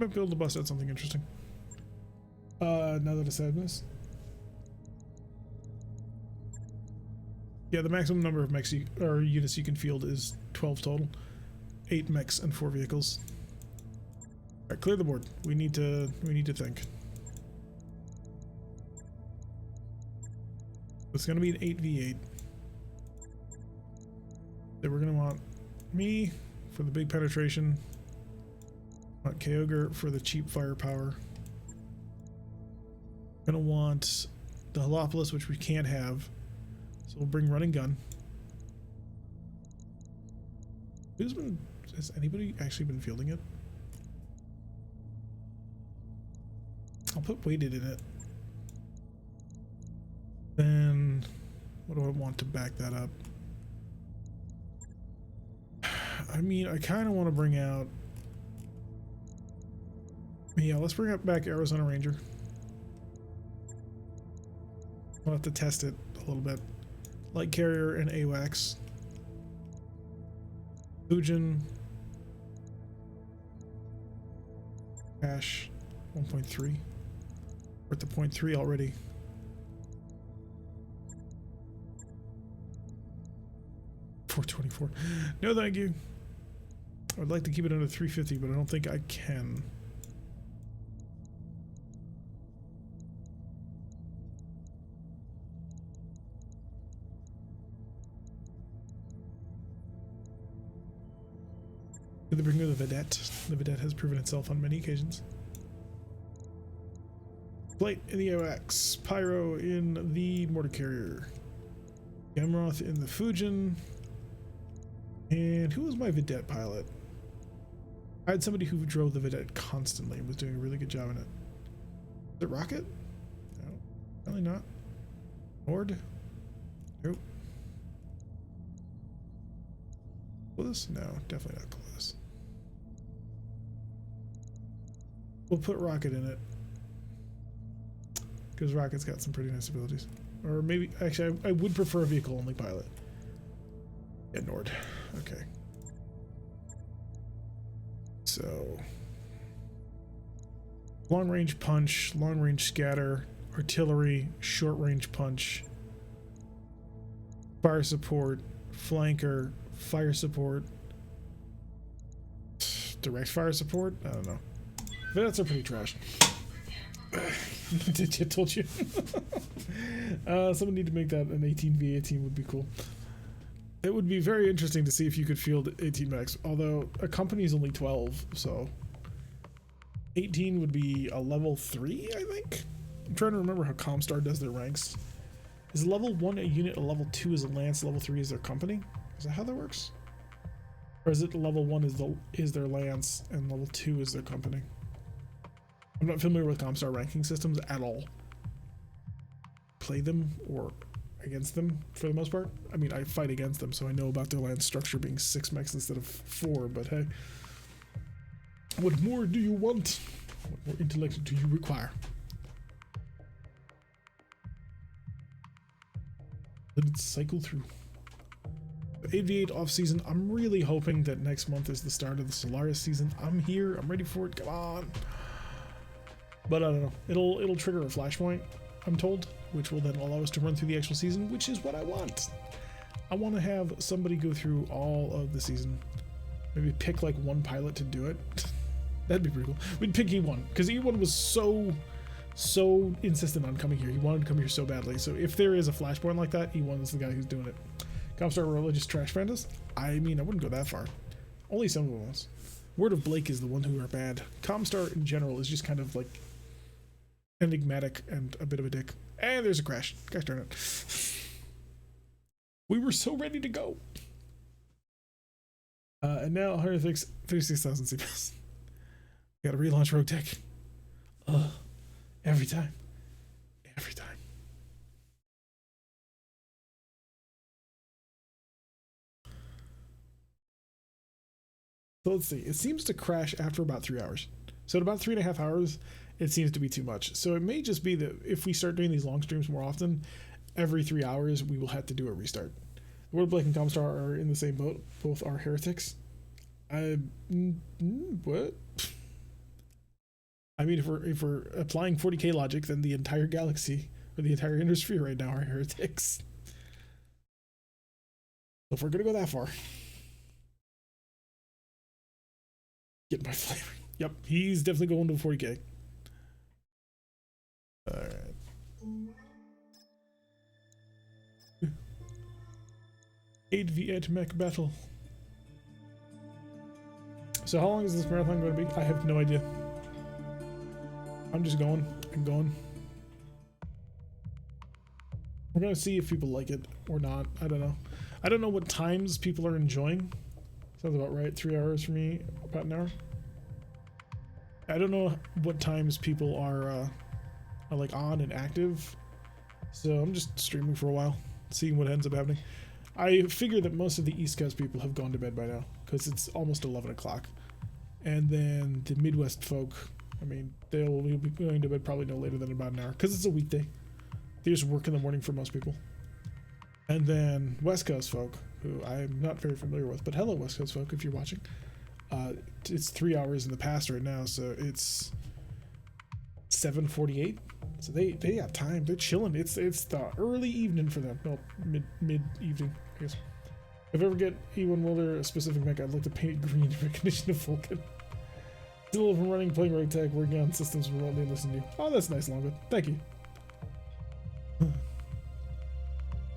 Might be able to bust out something interesting. Now that I said this. Yeah, the maximum number of mechs or units you can field is 12 total. 8 mechs and 4 vehicles. Alright, clear the board. We need to think. It's gonna be an 8v8. Then we're gonna want me for the big penetration. Want Kyogre for the cheap firepower. Gonna want the Halopolis, which we can't have. So we'll bring running gun. Has anybody actually been fielding it? I'll put weighted in it. Then what do I want to back that up? I mean, I kind of want to bring out. Yeah, let's bring up back Arizona Ranger. We'll have to test it a little bit. Light Carrier and AWACS. Fujin. Cash 1.3. We're at the 0.3 already. $424. No, thank you. I would like to keep it under 350, but I don't think I can. Did they bring me the Vedette? The Vedette has proven itself on many occasions. Blight in the AWACS, Pyro in the Mortar Carrier, Gamroth in the Fujin, and who was my Vedette pilot? I had somebody who drove the Vedette constantly and was doing a really good job in it. Is it Rocket? No, probably not. Nord? Nope. Close? No, definitely not close. We'll put Rocket in it. Because Rocket's got some pretty nice abilities. Or maybe, actually, I would prefer a vehicle-only pilot. Yeah, Nord. Okay. So... long-range punch, long-range scatter, artillery, short-range punch, fire support, flanker, fire support, direct fire support? I don't know. Vedettes are pretty trash. Did you told you? Someone need to make that an 18v18 would be cool. It would be very interesting to see if you could field 18 mechs, although a company is only 12, so 18 would be a level 3, I think. I'm trying to remember how Comstar does their ranks. Is level 1 a unit, a level 2 is a lance, level 3 is their company? Is that how that works? Or is it level 1 is their lance and level 2 is their company? I'm not familiar with Comstar ranking systems at all. Play them or against them for the most part. I mean, I fight against them, so I know about their lance structure being 6 mechs instead of 4, but hey. What more do you want? What more intellect do you require? Let it cycle through. 8v8 off season. I'm really hoping that next month is the start of the Solaris season. I'm here. I'm ready for it. Come on. But I don't know. It'll trigger a flashpoint, I'm told, which will then allow us to run through the actual season, which is what I want. I want to have somebody go through all of the season. Maybe pick like one pilot to do it. That'd be pretty cool. We'd pick E1 because E1 was so so insistent on coming here. He wanted to come here so badly. So if there is a flashpoint like that, he wants the guy who's doing it. Comstar religious trash pandas? I mean, I wouldn't go that far. Only some of them. Word of Blake is the one who are bad. Comstar in general is just kind of like enigmatic and a bit of a dick. And there's a crash. Gosh darn it. We were so ready to go. And now 136,000 CPS. We gotta relaunch Rogue Tech. Ugh. Every time. Every time. So let's see. It seems to crash after about 3 hours. So at about 3.5 hours, it seems to be too much. So it may just be that if we start doing these long streams more often, every 3 hours we will have to do a restart. The World Blake and Comstar are in the same boat. Both are heretics. What? I mean, if we're applying 40k logic, then the entire galaxy or the entire industry right now are heretics. So if we're gonna go that far, get my flavor. Yep, he's definitely going to 40k. All right. Aid Viet Mech battle. So how long is this marathon going to be? I have no idea. I'm just going and going. We're going to see if people like it or not. I don't know. I don't know what times people are enjoying. Sounds about right. 3 hours for me, about an hour. I don't know what times people are like on and active. So I'm just streaming for a while, seeing what ends up happening. I figure that most of the East Coast people have gone to bed by now because it's almost 11 o'clock. And then the Midwest folk, I mean, they'll be going to bed probably no later than about an hour because it's a weekday. They just work in the morning for most people. And then West Coast folk, who I'm not very familiar with, but hello West Coast folk if you're watching. It's 3 hours in the past right now, so it's 7:48. So they got time. They're chilling. It's the early evening for them. No, mid evening, I guess. If I ever get E1 Wilder a specific mech, I'd like to paint it green in recognition of Vulcan. Still up and running, playing Rogue Tech, working on systems remotely and listening to you. Oh, that's nice, Longwood. Thank you.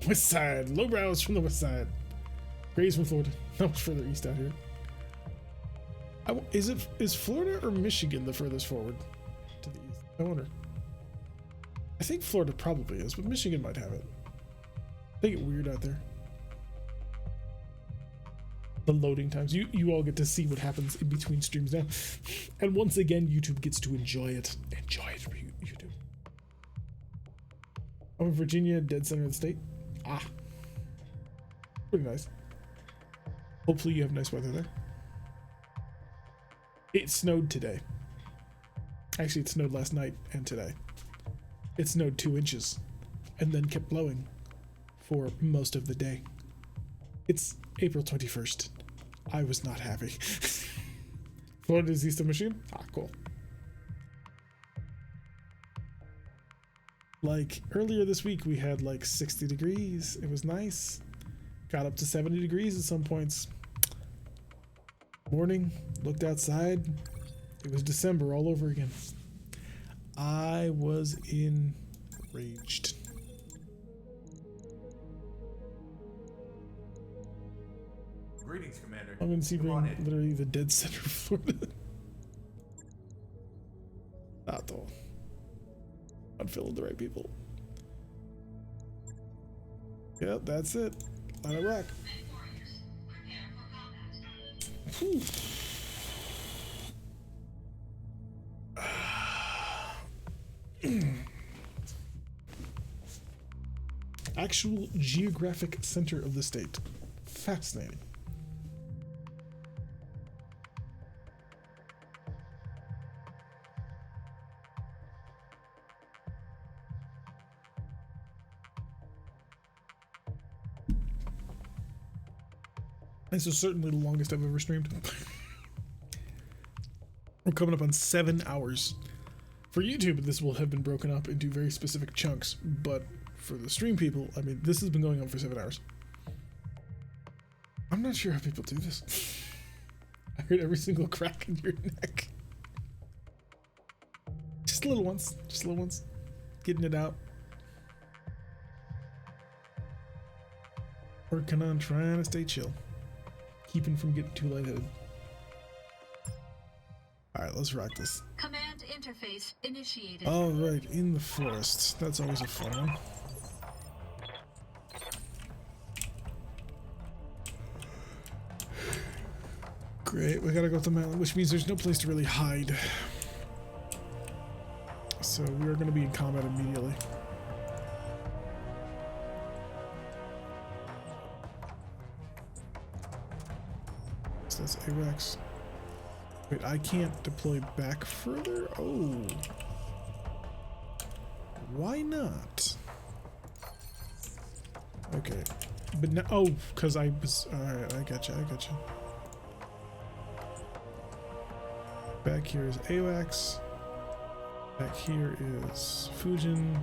West Side. Lowbrows from the West Side. Grays from Florida. Not much further east out here. Is Florida or Michigan the furthest forward to the east? I wonder. I think Florida probably is, but Michigan might have it. They get weird out there. The loading times. You all get to see what happens in between streams now. And once again, YouTube gets to enjoy it. Enjoy it, YouTube. I'm in Virginia, dead center of the state. Ah. Pretty nice. Hopefully you have nice weather there. It snowed today. Actually, it snowed last night and today. It snowed 2 inches and then kept blowing for most of the day. It's April 21st. I was not happy. Florida is east of Michigan? Ah, cool. Like earlier this week, we had like 60 degrees. It was nice. Got up to 70 degrees at some points. Morning, looked outside. It was December all over again. I was enraged. Greetings, Commander. I'm in Come on Sebring, in. literally the dead center of Florida. Not though. I'm feeling the right people. Yep, that's it. Let it rock. Whew. Actual geographic center of the state. Fascinating. This is certainly the longest I've ever streamed. We're coming up on 7 hours. For YouTube, this will have been broken up into very specific chunks, but for the stream people, I mean, this has been going on for 7 hours. I'm not sure how people do this. I heard every single crack in your neck. Just little ones. Just little ones. Getting it out. Working on trying to stay chill. Keeping from getting too lightheaded. Alright, let's rock this. Command interface initiated. Alright, in the forest. That's always a fun one. Great, we gotta go up the mountain, which means there's no place to really hide. So we are gonna be in combat immediately. So that's AWACS. Wait, I can't deploy back further? Oh. Why not? Okay. But no, oh, because I was, alright, I gotcha. Back here is AWACS. Back here is Fujin.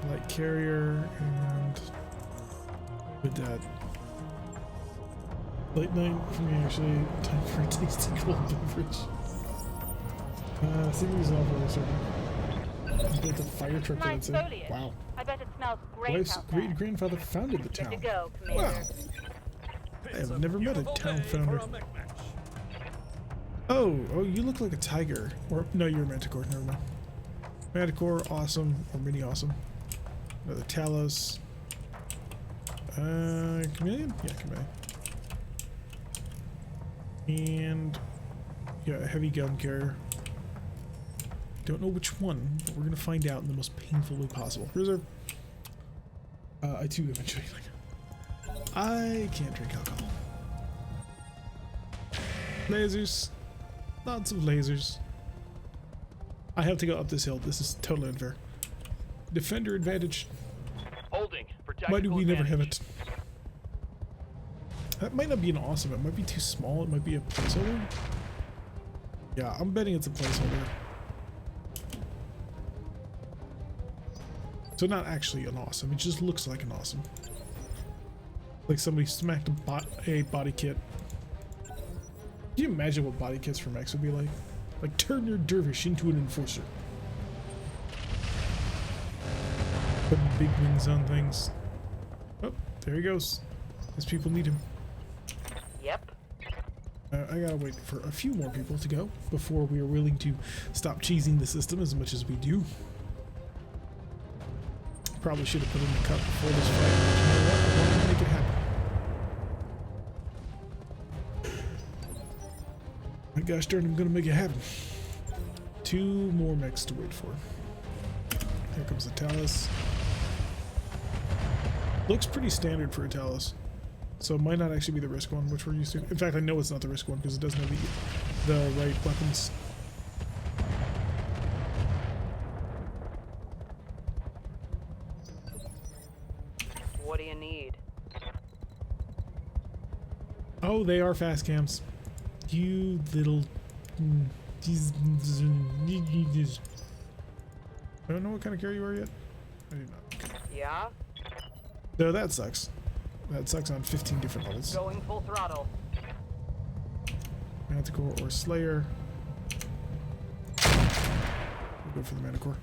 Light carrier, and with that. Late night for me, actually. Time for a tasty cold beverage. Seems off for a second. Built a fire truck that I'd say. Foliage. Wow. I bet it smells great Wife's outside. great grandfather founded the Good town. to go, Wow. Commander. I have never met a Beautiful town day founder. for a mech match. Oh, you look like a tiger. Or, no, you're a manticore. Never mind. Manticore, awesome. Or mini awesome. Another Talos. Chameleon? Yeah, chameleon. And yeah, a heavy gun carrier. Don't know which one, but we're gonna find out in the most painful way possible. Reserve. I too eventually I can't drink alcohol. Lasers. Lots of lasers. I have to go up this hill. This is totally unfair. Defender advantage. Holding for Why do tactical we never have advantage. it? That might not be an awesome. It might be too small. It might be a placeholder. Yeah, I'm betting it's a placeholder. So not actually an awesome. It just looks like an awesome. Like somebody smacked a body kit. Can you imagine what body kits for mechs would be like? Like turn your dervish into an enforcer. Putting big wings on things. Oh, there he goes. His people need him. Yep. I gotta wait for a few more people to go before we are willing to stop cheesing the system as much as we do. Probably should have put in the cut before this fight. But you know what? I wanted to make it happen. My gosh darn, I'm gonna make it happen. 2 more mechs to wait for. Here comes the Talos. Looks pretty standard for a Talos. So it might not actually be the risk one, which we're used to. In fact, I know it's not the risk one because it doesn't have the right weapons. What do you need? Oh, they are fast cams. You little... I don't know what kind of carrier you are yet. I do not. Yeah? No, that sucks. That sucks on 15 different levels. Going full throttle. Manticore or Slayer. We'll go for the Manticore.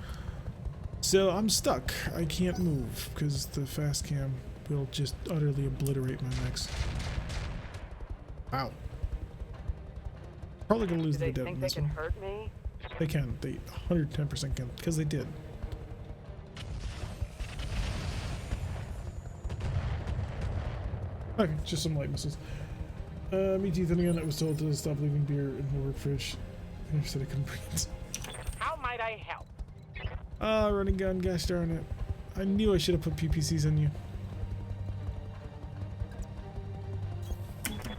So I'm stuck. I can't move because the fast cam will just utterly obliterate my mechs. Wow. Probably gonna lose Do the they dead think on they this can one. hurt me? They can. They 110% can because they did. Okay, just some light missiles. Me teeth and I was told to stop leaving beer in the work fridge. I said I couldn't bring it. How might I help? Ah, running gun, gosh darn it. I knew I should have put PPCs on you.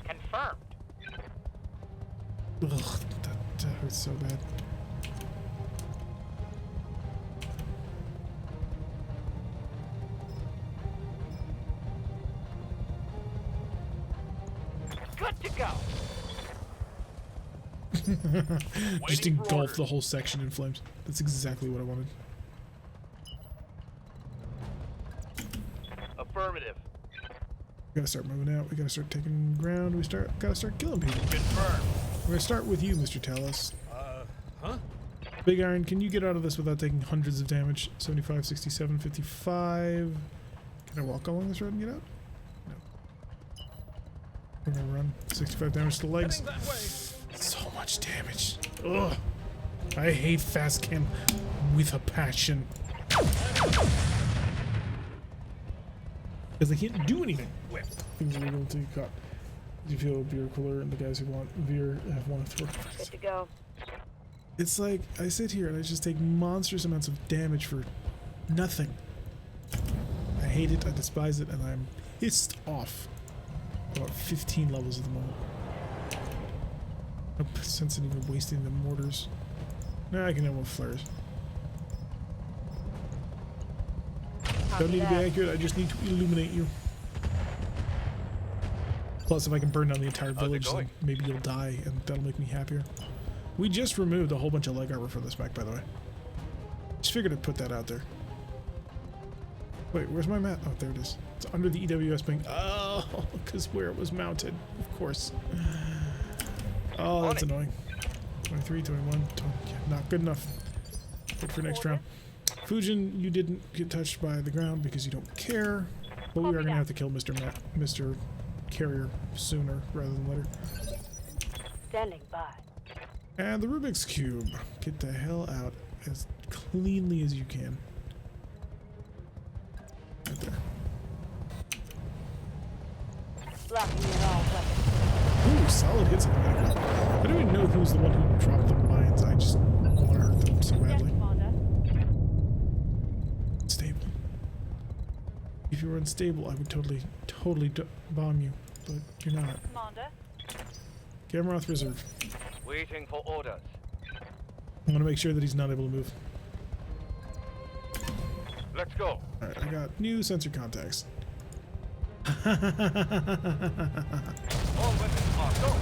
Confirmed. Ugh, that hurts so bad. Good to go. Just Waiting for engulf orders. the whole section in flames. That's exactly what I wanted. Affirmative. We gotta start moving out. We gotta start taking ground. We gotta start killing people. Confirmed. We're gonna start with you, Mr. Talos. Huh? Big Iron, can you get out of this without taking hundreds of damage? 75, 67, 55. Can I walk along this road and get out? No. I'm gonna run. 65 damage to the legs. Heading that way. So much damage. Ugh. I hate fast cam with a passion. Because they can't do anything. Things are illegal until you caught. You feel beer cooler, and the guys who want beer have one of Good to go. It's like I sit here and I just take monstrous amounts of damage for nothing. I hate it, I despise it, and I'm pissed off. About 15 levels at the moment. No sense in even wasting the mortars. Nah, I can have one flares. Don't need to be accurate, I just need to illuminate you. Plus, if I can burn down the entire village, then maybe you'll die, and that'll make me happier. We just removed a whole bunch of leg armor from this mech, by the way. Just figured I'd put that out there. Wait, where's my map? Oh, there it is. It's under the EWS wing. Oh, because where it was mounted, of course. Oh, that's annoying. 23, 21, 20. Yeah, not good enough. Wait for next round. Fujin, you didn't get touched by the ground because you don't care. But we are going to have to kill Mr. Carrier sooner rather than later. Standing by. And the Rubik's Cube. Get the hell out as cleanly as you can. Right there. Blocking it all weapons. Ooh, solid hits on the background. I don't even know who's the one who dropped the mines. I just want to hurt them so badly. Stable. If you were unstable, I would totally bomb you, but you're not. Commander. Gamroth Reserve. Waiting for orders. I want to make sure that he's not able to move. Let's go. Alright, I got new sensor contacts. All weapons are go.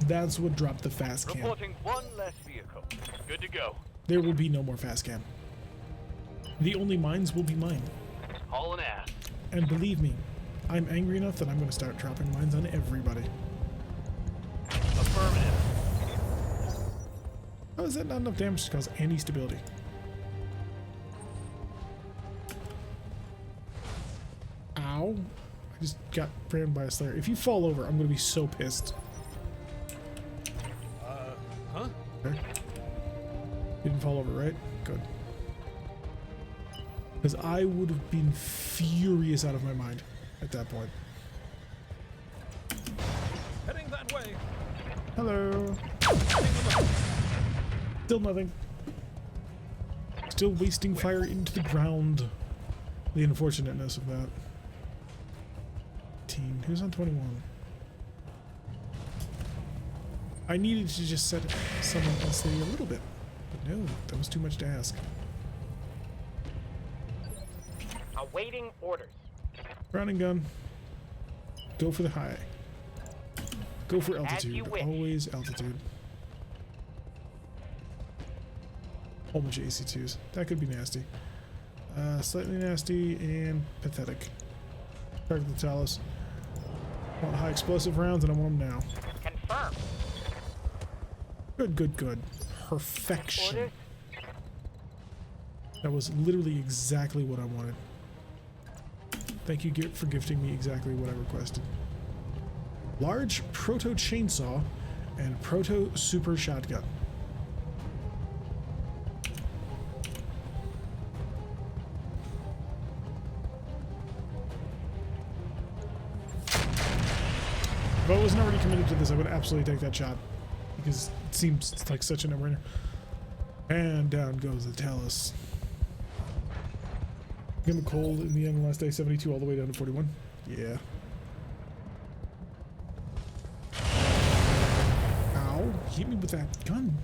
That's what dropped the fast cam. Reporting one less vehicle. Good to go. There will be no more fast cam. The only mines will be mine. Hauling ass. And believe me, I'm angry enough that I'm going to start dropping mines on everybody. Affirmative. How is that not enough damage to cause any stability? Ow. I just got rammed by a Slayer. If you fall over, I'm going to be so pissed. Huh? Okay. You didn't fall over, right? Good. Because I would have been furious out of my mind at that point. Heading that way. Hello. Still nothing. Still wasting fire into the ground. The unfortunateness of that. Who's on 21? I needed to just set someone else there a little bit. But no, that was too much to ask. Awaiting orders. Grounding gun. Go for the high. Go for As altitude. you wish. Always altitude. Whole bunch of AC2s. That could be nasty. Slightly nasty and pathetic. Target the Talus. I want high explosive rounds and I want them now. Confirm. Good, good, good. Perfection. Orders. That was literally exactly what I wanted. Thank you for gifting me exactly what I requested. Large proto chainsaw and proto super shotgun. If I wasn't already committed to this, I would absolutely take that shot. Because it seems like such a no-brainer. And down goes the Talus. Give him a cold in the end, last day 72 all the way down to 41. Yeah. Ow. Hit me with that gun.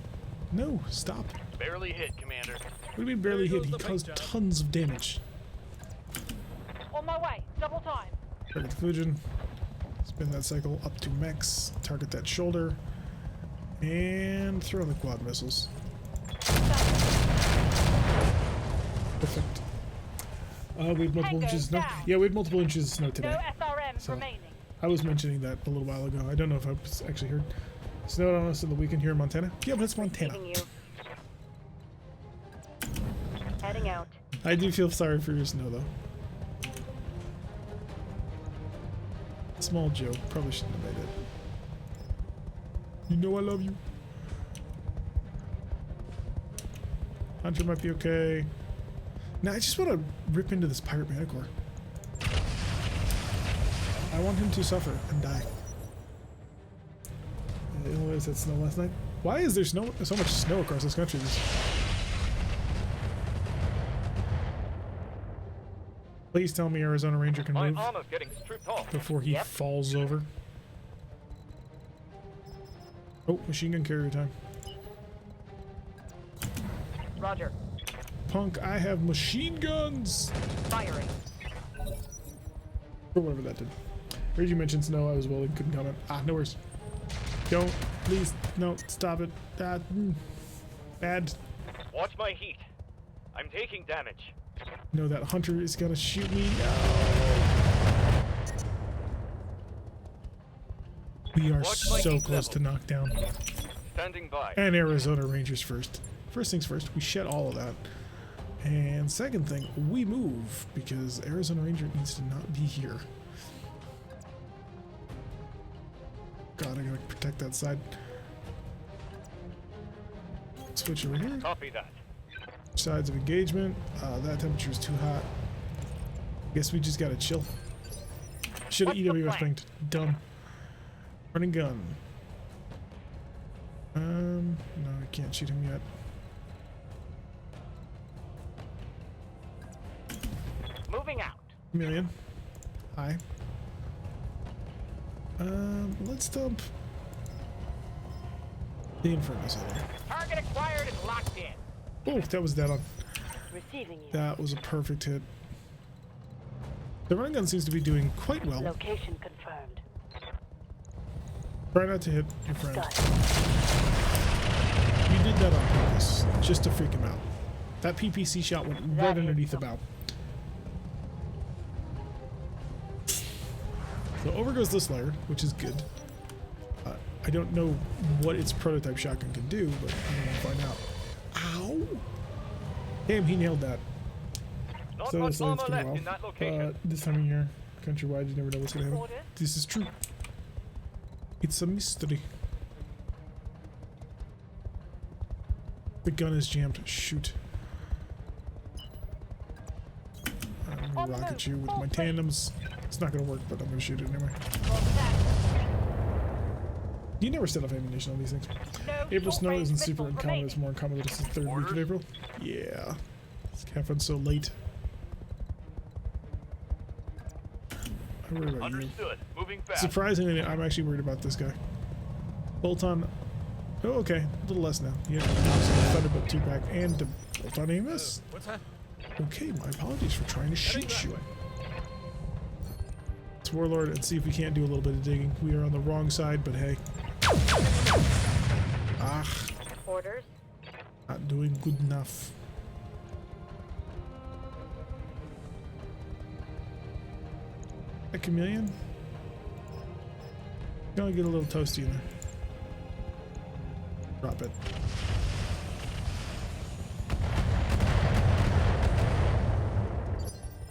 No, stop. Barely hit, Commander. What do you mean barely hit? He caused tons of damage. On my way. Double time. Target the Fujin. Spin that cycle up to mechs. Target that shoulder. And throw the quad missiles. Perfect. We had multiple inches. No, yeah, we had multiple inches of snow today. No SRMs So- remaining. I was mentioning that a little while ago. I don't know if I was actually heard. Snowed on us in the weekend here in Montana. Yeah, but it's Montana. Receiving you. Heading out. I do feel sorry for your snow, though. Small joke. Probably shouldn't have made it. You know I love you. Hunter might be okay. Now I just want to rip into this pirate Manicore. I want him to suffer and die. What is that snow last night? Why is there so much snow across this country? Please tell me Arizona Ranger can My move armor's getting stripped off. before he falls over. Oh, machine gun carrier time. Roger. Punk, I have machine guns! Firing. Or whatever that did. Heard you mention snow, I was welding, couldn't comment. Ah, no worries. Don't, please, no, stop it. Bad. Watch my heat. I'm taking damage. No, that hunter is gonna shoot me. No. We are Watch my so heat close level. to knockdown. Standing by. And Arizona Rangers first. First things first, we shed all of that. And second thing, we move because Arizona Ranger needs to not be here. God, I gotta protect that side. Switch over here. Copy that. Sides of engagement. That temperature is too hot. Guess we just gotta chill. Should have What's the EWF plan? banked. Dumb. Running gun. No, I can't shoot him yet. Moving out. Million. Hi. Let's dump the Infernos in there. Target acquired and locked in. Oh, that was dead on. Receiving you. That was a perfect hit. The running gun seems to be doing quite well. Location confirmed. Try not to hit your friend. Got You did that on purpose, just to freak him out. That PPC shot went right That is underneath the bow. So over goes this layer, which is good. I don't know what its prototype shotgun can do, but I'm gonna find out. Ow! Damn, he nailed that. Not So much this lane's armor pretty left well. in that location. This time of year, countrywide, you never know what's gonna happen. Orders. This is true. It's a mystery. The gun is jammed. Shoot. I'm gonna rocket you with my tandems. It's not gonna work, but I'm gonna shoot it anyway. You never set off ammunition on these things. No April snow short-range isn't super missiles uncommon. It's remaining. more uncommon that it's the third week of April. Yeah. It's happened so late. I worry about you. Understood. Moving fast. Surprisingly, I'm actually worried about this guy. Bolt-on. Oh, okay. A little less now. Yeah. Thunderbolt 2-pack and the bolt-on AMS. What's that? Okay, my apologies for trying to shoot you. Let's Warlord and see if we can't do a little bit of digging. We are on the wrong side, but hey. Ah, Orders. not doing good enough. A chameleon? Gonna get a little toasty in there. Drop it.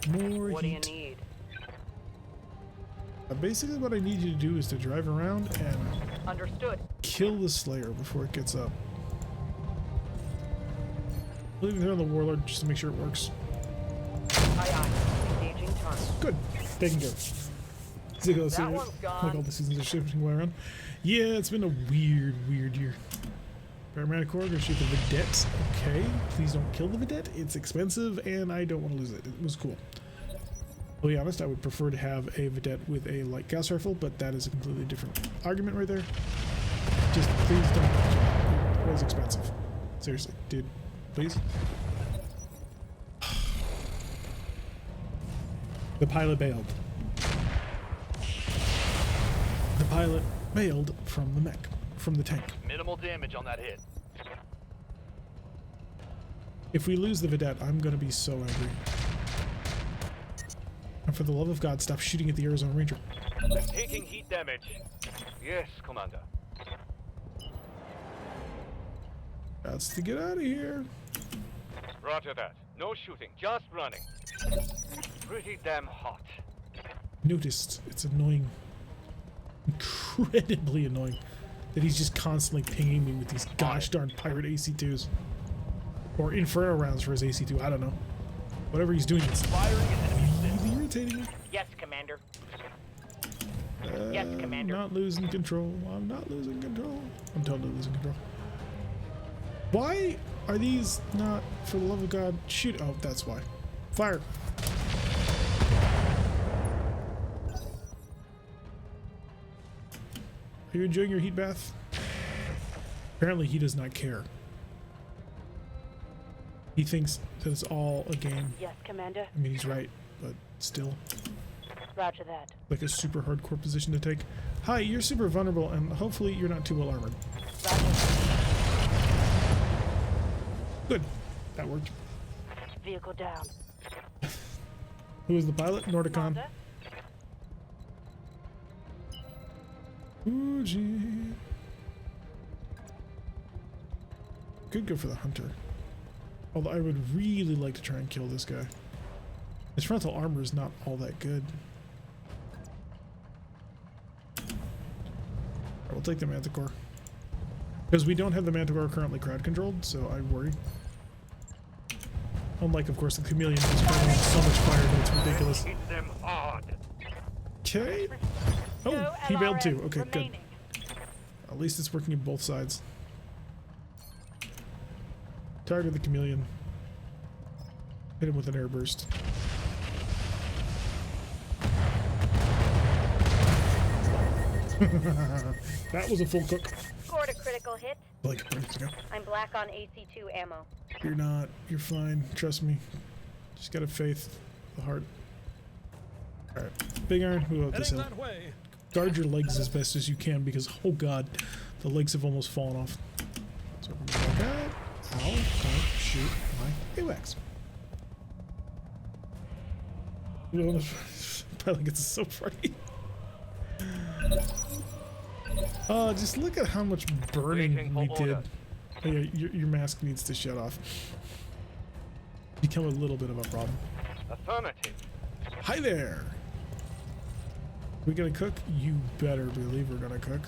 More What do you heat. need? Basically what I need you to do is to drive around and Understood. kill the Slayer before it gets up. Leave it on the Warlord just to make sure it works. Aye aye. Engaging target. Good. Taken care of. See, That one's gone. like all the seasons are shifting way around. Yeah, it's been a weird year. Paramedic Corps, gonna shoot the Vedette. Okay, please don't kill the Vedette. It's expensive and I don't want to lose it. It was cool. To be honest, I would prefer to have a Vedette with a light gas rifle, but that is a completely different argument right there. Just please don't kill it. It was expensive. Seriously, dude. Please. The pilot bailed. The pilot bailed from the mech, from the tank. Minimal damage on that hit. If we lose the Vedette, I'm gonna be so angry. And for the love of God, stop shooting at the Arizona Ranger. I'm taking heat damage. Yes, Commander. That's to get out of here. Roger that. No shooting, just running. Pretty damn hot. Noticed. It's annoying. Incredibly annoying that he's just constantly pinging me with these gosh darn pirate AC2s. Or Inferno rounds for his AC2, I don't know. Whatever he's doing, it's really irritating me. Yes, Commander. Yes, Commander. I'm not losing control. I'm not losing control. I'm totally losing control. Why are these not, for the love of God, shoot? Oh, that's why. Fire. Are you enjoying your heat bath? Apparently he does not care. He thinks that it's all a game. Yes, Commander. I mean, he's right, but still. Roger that. Like a super hardcore position to take. Hi, you're super vulnerable, and hopefully you're not too well armored. Roger. Good. That worked. Vehicle down. Who is the pilot? Nordicon. Commander? Fuji. Could go for the hunter. Although I would really like to try and kill this guy. His frontal armor is not all that good. We'll take the Manticore. Because we don't have the Manticore currently crowd controlled, so I worry. Unlike, of course, the Chameleon, who's burning so much fire that it's ridiculous. Hit them hard. Okay. Oh, he bailed too. Okay, good. At least it's working on both sides. Target the Chameleon. Hit him with an air burst. That was a full cook. Scored a critical hit. Like minutes ago. I'm black on AC2 ammo. You're not. You're fine. Trust me. Just gotta faith the heart. Alright. Big Iron, who out this Heading hill? that way. Guard your legs as best as you can because, oh god, the legs have almost fallen off. So we're gonna go like that. Ow, don't shoot my AWACS. Pilot gets so funny. Oh, just look at how much burning we did. Oh, yeah, your mask needs to shut off. Become a little bit of a problem. Affirmative. Hi there! We gonna cook? You better believe we're gonna cook.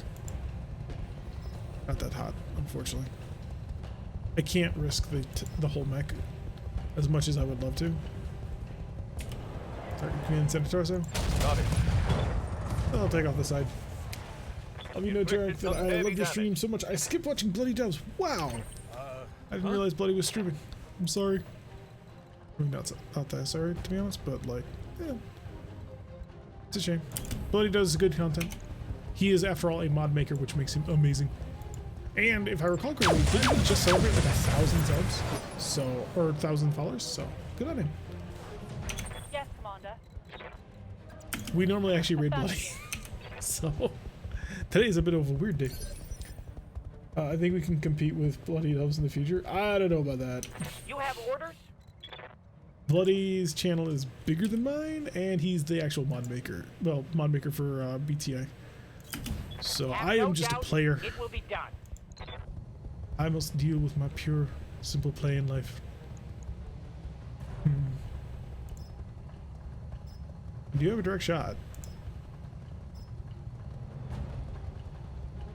Not that hot, unfortunately. I can't risk the whole mech as much as I would love to. Target command center torso. Got it. I'll take off the side. I'll be no Tarek that I love your stream so much I skipped watching Bloody Doves. Wow! I didn't realize Bloody was streaming. I'm sorry. I mean, not that sorry, to be honest, but like, yeah. It's a shame. Bloody Doves good content. He is, after all, a mod maker, which makes him amazing. And if I recall correctly, didn't he just celebrate like 1,000 subs? So, or 1,000 followers? So, good on him. Yes, Commander. We normally actually raid Bloody. So, today is a bit of a weird day. I think we can compete with Bloody Doves in the future. I don't know about that. You have orders? Bloody's channel is bigger than mine, and he's the actual mod maker. Well, mod maker for BTA. So Have I am no just a doubt player. It will be done. I must deal with my pure, simple play in life. Do you have a direct shot?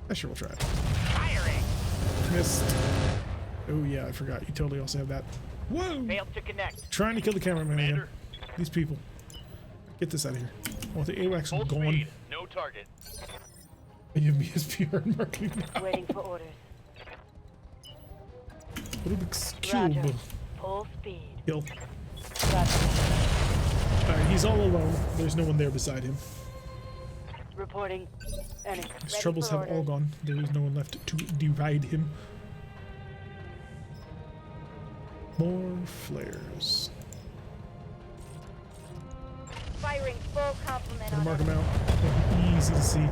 I sure will try it. Firing. Missed. Oh yeah, I forgot. You totally also have that. Whoa! Failed to connect. Trying to kill the cameraman again. Commander. These people. Get this out of here. I want the AWACS Full gone. speed. No target. And you have me as PR and marketing now. Waiting for orders. What a big Roger. cube. Full speed. Kill. Roger. Alright, he's all alone. There's no one there beside him. Reporting. Enemy. His Ready troubles for have all orders. gone. There is no one left to deride him. More flares. Firing full complement Gonna on mark him out. Easy to see.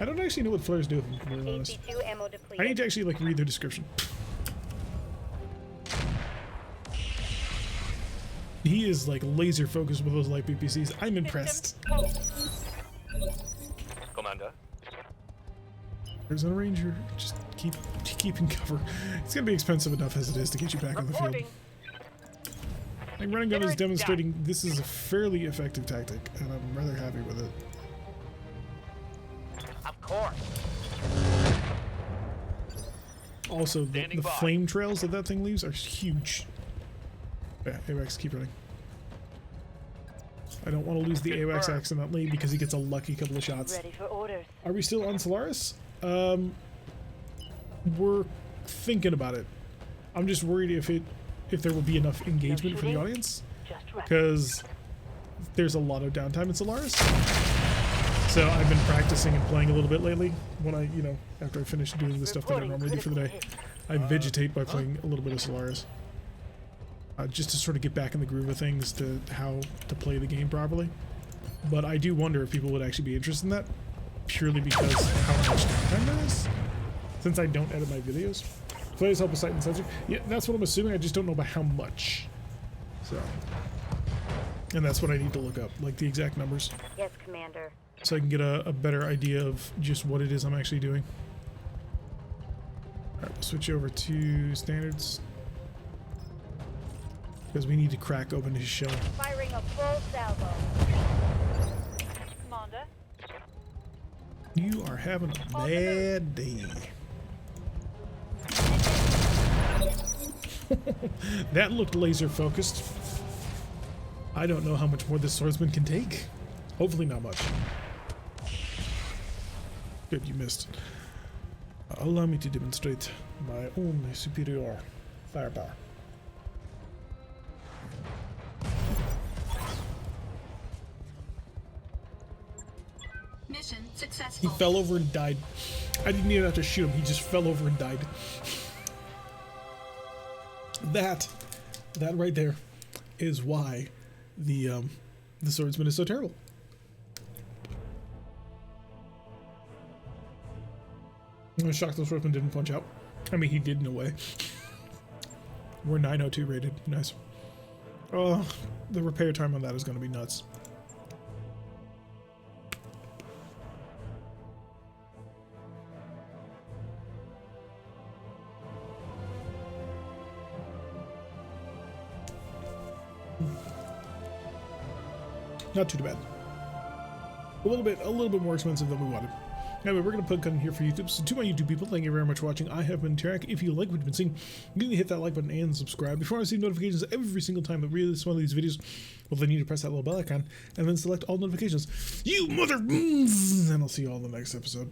I don't actually know what flares do, if I'm completely honest. AC2 ammo I depleted. need to actually like read their description. He is like laser focused with those light PPCs. I'm impressed. Commander. Arizona Ranger, just keep in cover. It's gonna be expensive enough as it is to get you back on the field. Reporting. And running gun is demonstrating this is a fairly effective tactic, and I'm rather happy with it. Of course. Also, the Standing by. flame trails that thing leaves are huge. Yeah, AWACS, keep running. I don't want to lose the AWACS accidentally because he gets a lucky couple of shots. Ready for orders. Are we still on Solaris? We're thinking about it. I'm just worried if there will be enough engagement for the audience, Just right. because there's a lot of downtime in Solaris. So I've been practicing and playing a little bit lately. When after I finish doing the stuff that I normally do for the day, I vegetate by playing a little bit of Solaris, just to sort of get back in the groove of things, to how to play the game properly. But I do wonder if people would actually be interested in that, purely because how much downtime there is, since I don't edit my videos. Players help with sight and sensor. Yeah, that's what I'm assuming. I just don't know about how much. So, and that's what I need to look up, like the exact numbers, Yes, Commander. so I can get a better idea of just what it is I'm actually doing. Alright, we'll switch over to standards, because we need to crack open his shell. Firing a full salvo. Commander. You are having a bad day. That looked laser focused. I don't know how much more this swordsman can take. Hopefully not much. Good, you missed. Allow me to demonstrate my own superior firepower. Mission He successful. fell over and died. I didn't even have to shoot him. He just fell over and died. That right there is why the swordsman is so terrible. I'm shocked the swordsman didn't punch out. I mean, he did in a way. We're 902 rated. Nice. Oh, the repair time on that is going to be nuts. Not too bad. A little bit more expensive than we wanted. Anyway, we're going to put a cut in here for YouTube. So to my YouTube people, thank you very much for watching. I have been Tarek. If you like what you've been seeing, you need to hit that like button and subscribe. Before I receive notifications every single time that we release one of these videos, well, then you need to press that little bell icon and then select all notifications. You mother... And I'll see you all in the next episode.